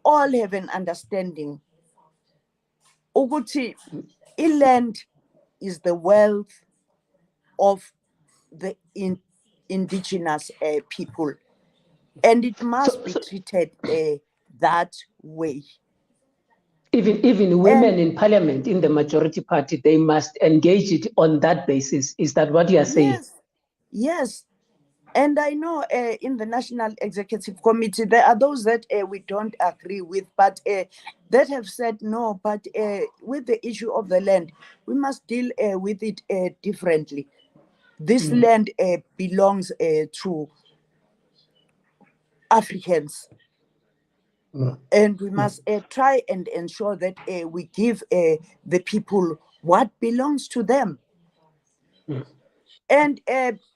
all have an understanding. Ukuthi, land is the wealth of the indigenous people, and it must be treated that way. Even women in Parliament, in the majority party, they must engage it on that basis. Is that what you are saying? Yes. And I know in the National Executive Committee, there are those that we don't agree with, but that have said no, but with the issue of the land, we must deal with it differently. This land belongs to Africans. And we must try and ensure that we give the people what belongs to them. And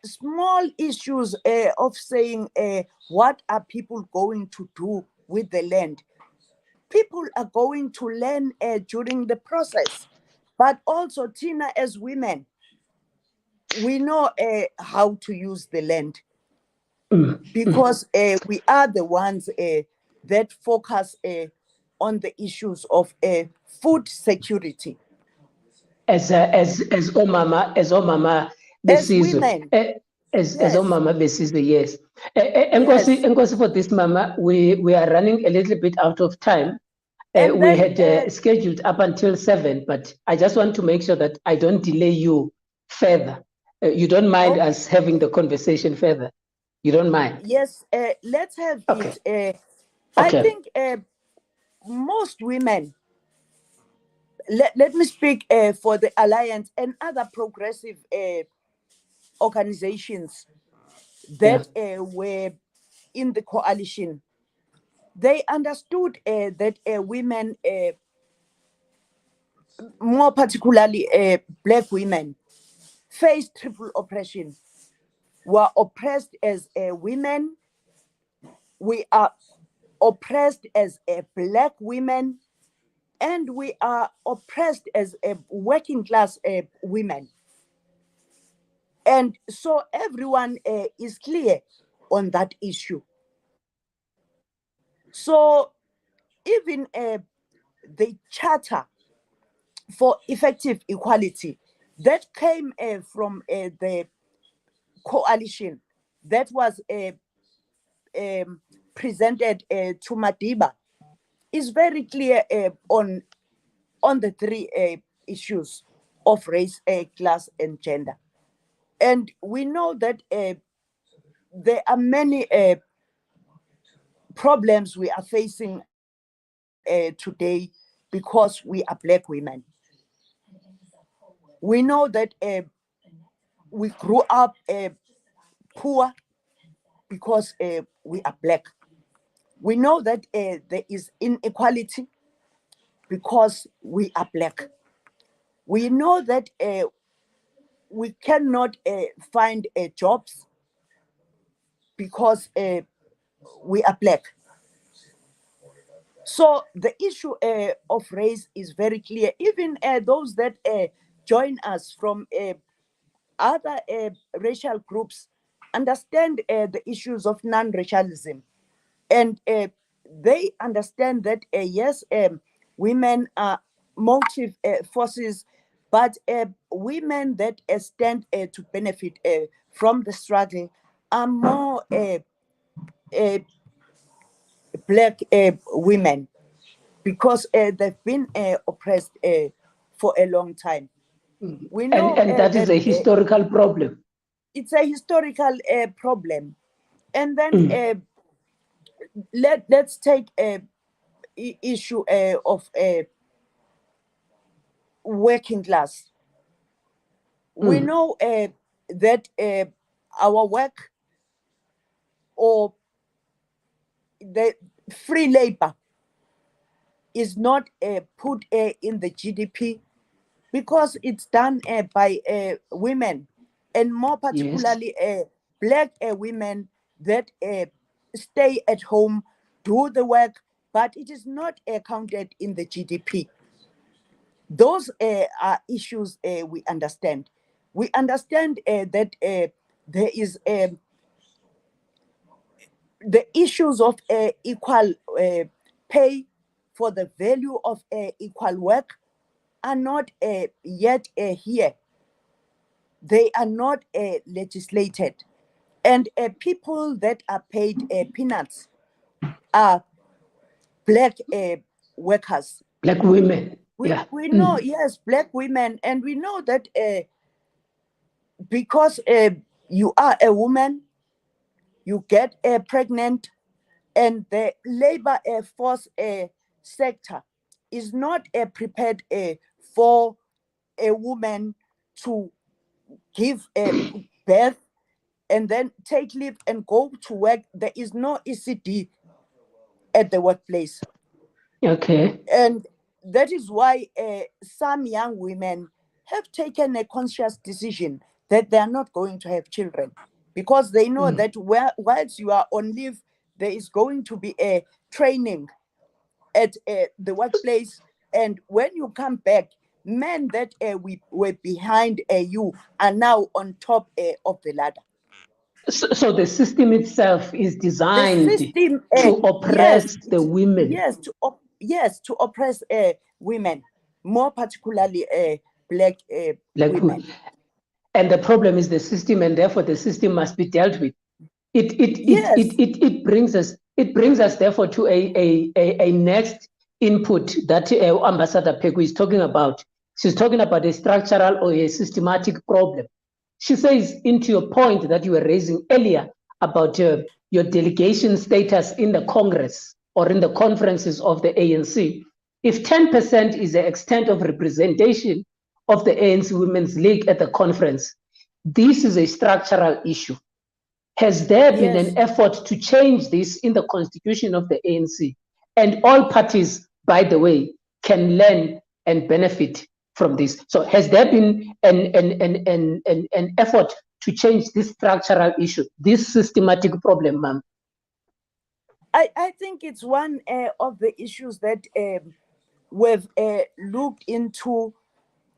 small issues of saying what are people going to do with the land. People are going to learn during the process. But also, Tina, as women, we know how to use the land. Because we are the ones that focus on the issues of food security. As omama women, as omama besizwe, yes. Enkosi for this, Mama, we are running a little bit out of time. We had scheduled up until 7, but I just want to make sure that I don't delay you further. You don't mind us having the conversation further? You don't mind? Yes, let's have it. I think most women, let me speak for the Alliance and other progressive organizations that were in the coalition. They understood that women, more particularly Black women, faced triple oppression. Were oppressed as women. We are oppressed as Black women, and we are oppressed as working class women. And so everyone is clear on that issue. So even the charter for effective equality that came from the coalition that was presented to Madiba is very clear on the three issues of race, class, and gender. And we know that there are many problems we are facing today because we are Black women. We know that we grew up poor because we are Black. We know that there is inequality because we are Black. We know that we cannot find jobs because we are Black. So the issue of race is very clear. Even those that join us from other racial groups understand the issues of non-racialism. And they understand that, yes, women are motive forces, but women that stand to benefit from the struggle are more Black women, because they've been oppressed for a long time. We know and that is a historical problem. It's a historical problem. And then let's take a issue of working class. We know that our work or the free labor is not put in the GDP because it's done by women, and more particularly Black women that stay at home, do the work, but it is not counted in the GDP. Those are issues we understand. We understand that there is the issues of equal pay for the value of equal work are not yet here. They are not legislated. And people that are paid peanuts are Black workers. Black women. We know, yes, Black women. And we know that because you are a woman, you get pregnant, and the labor force sector is not prepared for a woman to give birth and then take leave and go to work. There is no ECD at the workplace. Okay. And that is why some young women have taken a conscious decision that they are not going to have children, because they know that whilst you are on leave, there is going to be a training at the workplace. And when you come back, men that we were behind you are now on top of the ladder. So the system itself is designed to oppress the women. Yes, to oppress women, more particularly Black women. And the problem is the system, and therefore the system must be dealt with. It brings us therefore to a next input that Ambassador Pegu is talking about. She's talking about a structural or a systematic problem. She says, into your point that you were raising earlier about your delegation status in the Congress or in the conferences of the ANC, if 10% is the extent of representation of the ANC Women's League at the conference, this is a structural issue. Has there been an effort to change this in the constitution of the ANC? And all parties, by the way, can learn and benefit from this. So has there been an effort to change this structural issue, this systematic problem, ma'am? I think it's one of the issues that we've looked into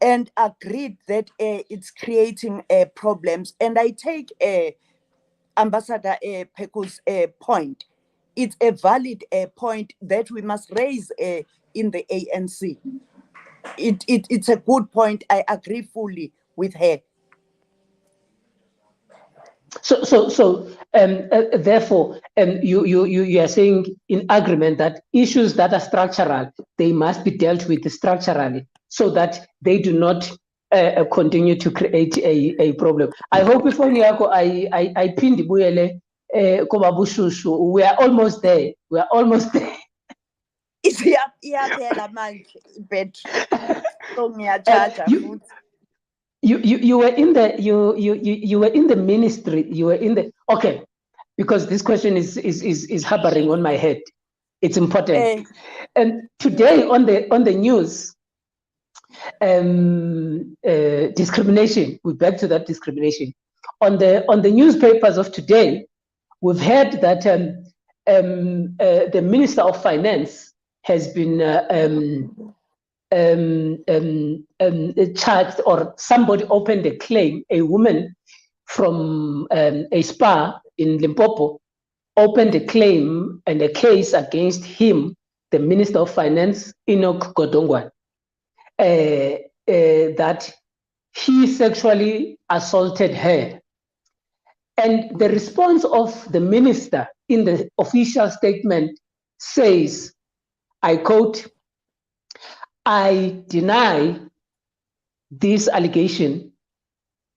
and agreed that it's creating problems. And I take Ambassador Peku's point. It's a valid point that we must raise in the ANC. It's a good point. I agree fully with her. Therefore, you are saying in agreement that issues that are structural, they must be dealt with structurally so that they do not continue to create a problem. I hope before I pinned Buyele Koba Bushushu. We are almost there. We are almost there. You were in the you were in the ministry. You were in the okay, because this question is harboring on my head. It's important. And today on the news, discrimination. We're back to that discrimination on the newspapers of today. We've heard that the Minister of Finance has been charged, or somebody opened a claim. A woman from a spa in Limpopo opened a claim and a case against him, the Minister of Finance, Enoch Godongwana, that he sexually assaulted her. And the response of the minister in the official statement says, I quote, I deny this allegation.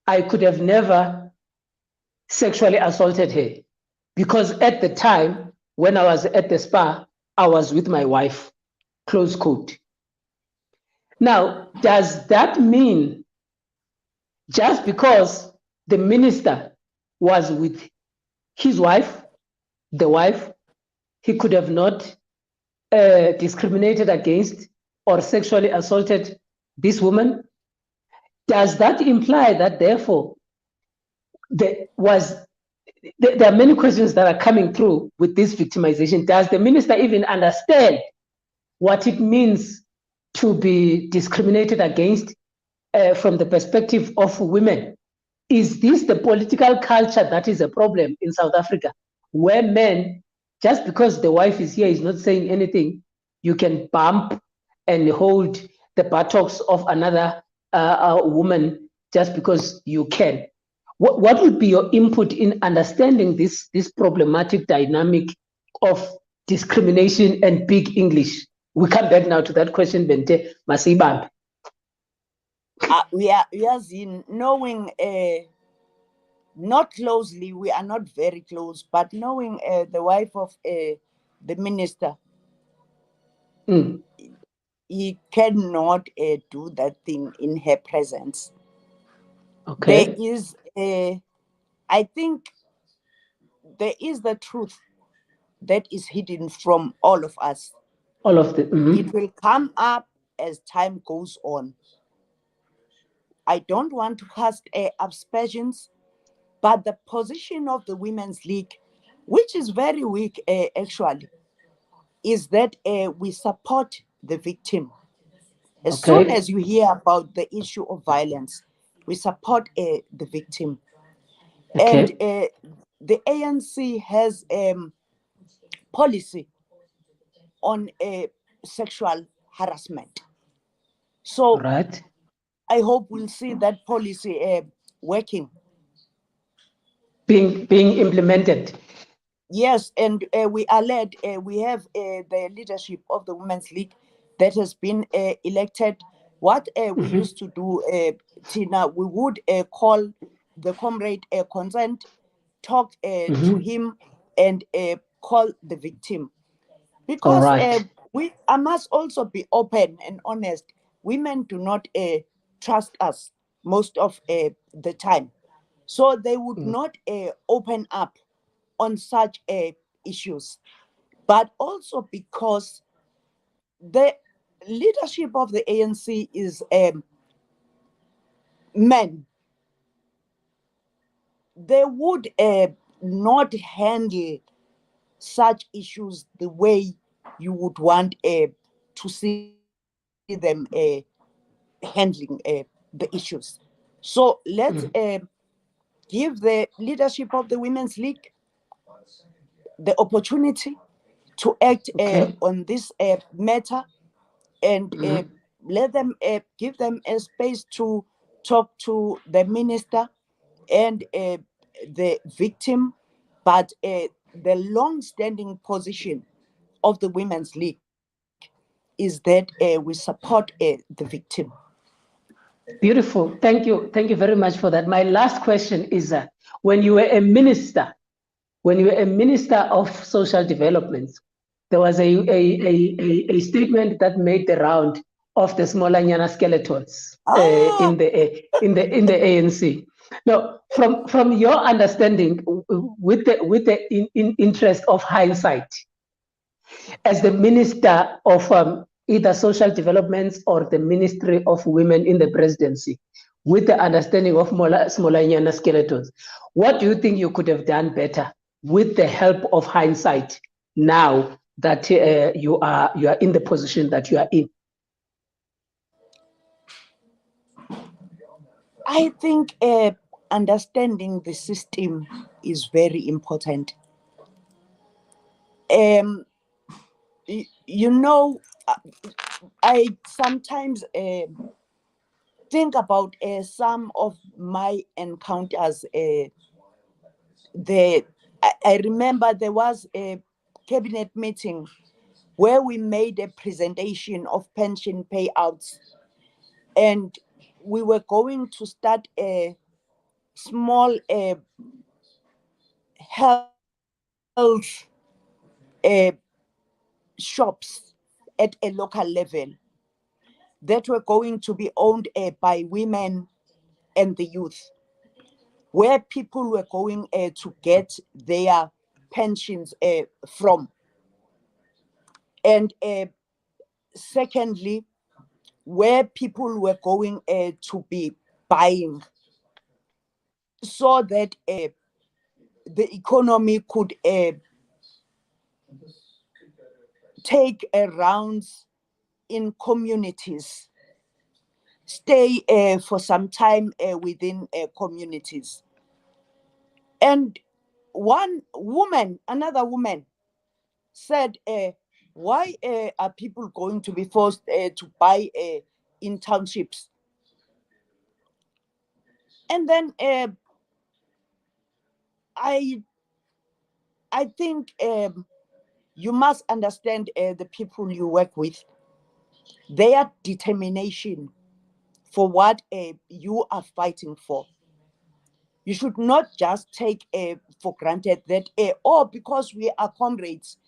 I could have never sexually assaulted her because at the time when I was at the spa, I was with my wife, close quote. Now, does that mean just because the minister was with his wife, the wife, he could have not discriminated against or sexually assaulted this woman? Does that imply that therefore there are many questions that are coming through with this victimization? Does the minister even understand what it means to be discriminated against from the perspective of women? Is this the political culture that is a problem in South Africa, where men, just because the wife is here, is not saying anything, you can bump and hold the buttocks of another woman just because you can? What would be your input in understanding this problematic dynamic of discrimination and big English? We come back now to that question, Bente Masibambe. We are knowing, not closely, we are not very close, but knowing the wife of the minister, he cannot do that thing in her presence. Okay. There is, I think, there is the truth that is hidden from all of us. All of the. It will come up as time goes on. I don't want to cast aspersions, but the position of the Women's League, which is very weak actually, is that we support the victim. As soon as you hear about the issue of violence, we support the victim. And the ANC has policy on sexual harassment. So I hope we'll see that policy working. Being implemented. Yes, and we are led, we have the leadership of the Women's League that has been elected. What we used to do, Tina, we would call the comrade consent, talk to him, and call the victim. Because I must also be open and honest. Women do not trust us most of the time. So they would not open up on such issues. But also because the leadership of the ANC is men. They would not handle such issues the way you would want to see them handling the issues. So let's give the leadership of the Women's League the opportunity to act on this matter, and let them give them a space to talk to the minister and the victim. But the long-standing position of the Women's League is that we support the victim. Beautiful. Thank you. Thank you very much for that. My last question is, when you were a minister of social development, there was a statement that made the round of the Smolanyana skeletons in the ANC. Now, from your understanding, with the interest of hindsight, as the minister of either social developments or the Ministry of Women in the presidency, with the understanding of Smolanyana skeletons, what do you think you could have done better with the help of hindsight now that you are in the position that you are in? I think understanding the system is very important. You know, I sometimes think about some of my encounters. I remember there was a cabinet meeting where we made a presentation of pension payouts, and we were going to start a small health shops at a local level that were going to be owned by women and the youth, where people were going to get their pensions from. And secondly, where people were going to be buying, so that the economy could take rounds in communities, stay for some time within communities. And another woman said, why are people going to be forced to buy in townships? And then I think you must understand the people you work with, their determination for what you are fighting for. You should not just take for granted that, because we are comrades,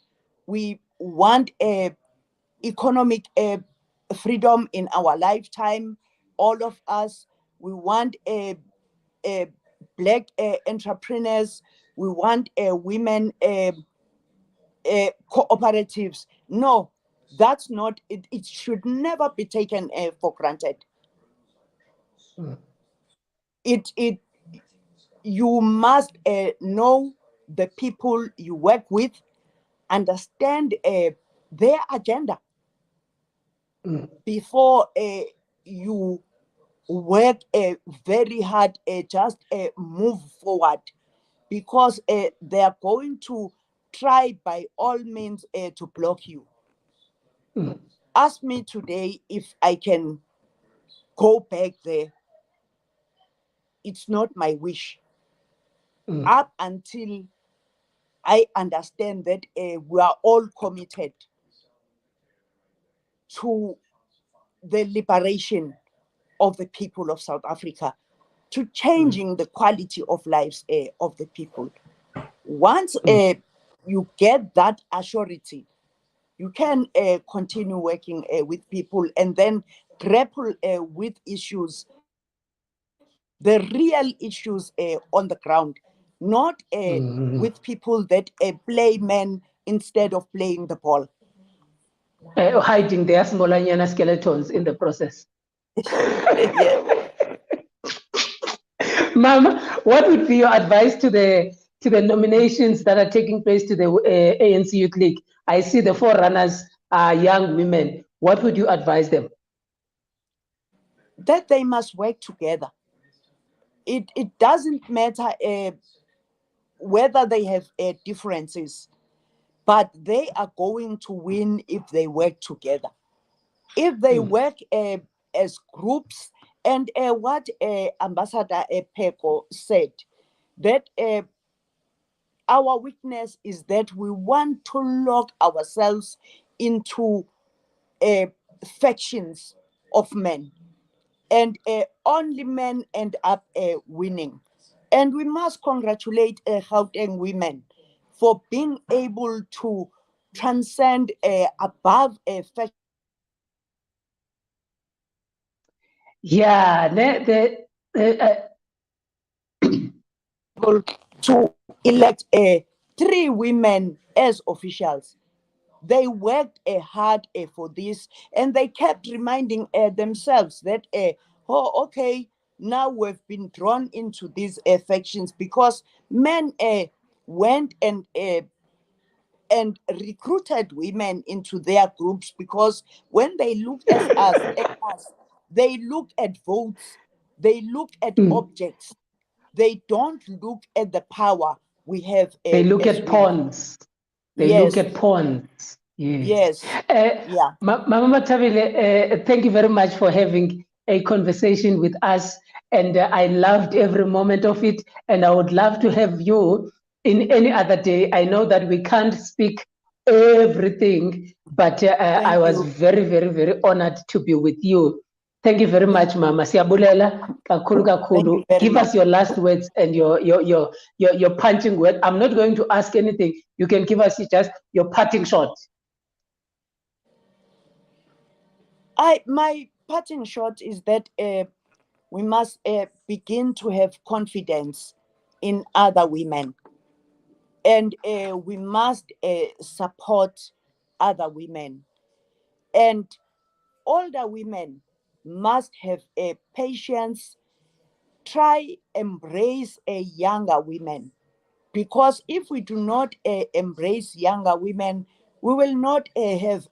we want economic freedom in our lifetime. All of us, we want black entrepreneurs, we want women cooperatives. No, that's not it. It should never be taken for granted. You must know the people you work with, understand their agenda before you work very hard, just move forward, because they are going to try by all means to block you. Ask me today if I can go back there. It's not my wish. Up until I understand that we are all committed to the liberation of the people of South Africa, to changing the quality of lives of the people. Once you get that assurity, you can continue working with people and then grapple with issues, the real issues on the ground, not with people that play men instead of playing the ball. Hiding their Smolanyana skeletons in the process. Yeah. Mama, what would be your advice to the nominations that are taking place to the ANC Youth League? I see the forerunners are young women. What would you advise them? that they must work together. It doesn't matter whether they have differences, but they are going to win if they work together. If they work as groups, and what Ambassador Peko said, that our weakness is that we want to lock ourselves into factions of men, and only men end up winning. And we must congratulate Gauteng women for being able to transcend above faction. Yeah, to elect 3 women as officials. They worked hard for this, and they kept reminding themselves that, oh, okay, now we've been drawn into these factions because men went and recruited women into their groups, because when they look at us, they look at votes, they look at objects, they don't look at the power we have. They look at pawns. They look at pawns. Yes. Yeah. Mama Bathabile, thank you very much for having a conversation with us. And I loved every moment of it. And I would love to have you in any other day. I know that we can't speak everything, but I was very, very, very honored to be with you. Thank you very much, Mama. Siyabulela kakhulu kakhulu. Give us your last words and your punching word. I'm not going to ask anything. You can give us just your parting shot. My parting shot is that we must begin to have confidence in other women, and we must support other women, and older women must have patience. Try embrace younger women, because if we do not embrace younger women, we will not have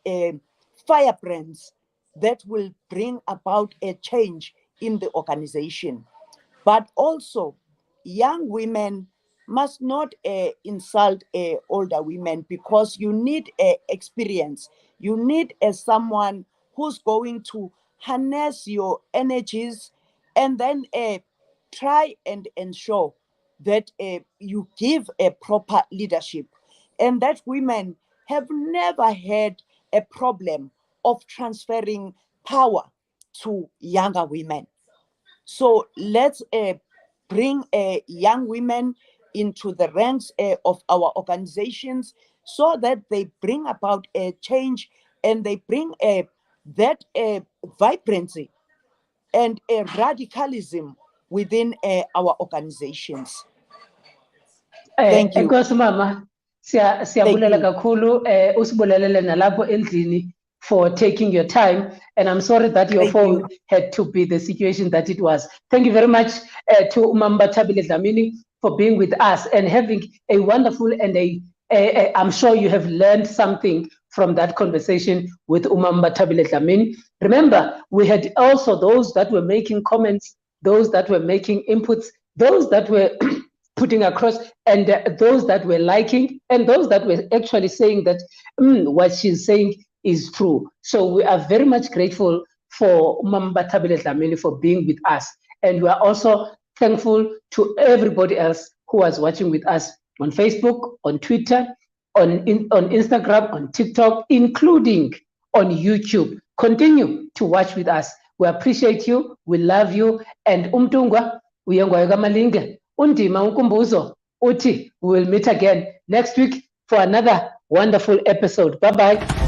firebrands that will bring about a change in the organization. But also, young women must not insult older women, because you need experience. You need someone who's going to harness your energies, and then try and ensure that you give a proper leadership, and that women have never had a problem of transferring power to younger women. So let's bring young women into the ranks of our organizations, so that they bring about a change, and they bring that vibrancy and a radicalism within our organizations. Thank you. Enkosi mama, siyabulela kakhulu usibulelele nalapho endlini for taking your time, and I'm sorry that your phone had to be the situation that it was. Thank you very much to Bathabile Dlamini for being with us and having a wonderful and I'm sure you have learned something from that conversation with Bathabile Dlamini. Remember, we had also those that were making comments, those that were making inputs, those that were putting across, and those that were liking, and those that were actually saying that what she's saying is true. So we are very much grateful for Bathabile Dlamini for being with us. And we are also thankful to everybody else who was watching with us on Facebook, on Twitter, on Instagram, on TikTok, including on YouTube. Continue to watch with us. We appreciate you. We love you. And umtungwa uyengwa malinge. Undima unkumbuzo uti, we will meet again next week for another wonderful episode. Bye-bye.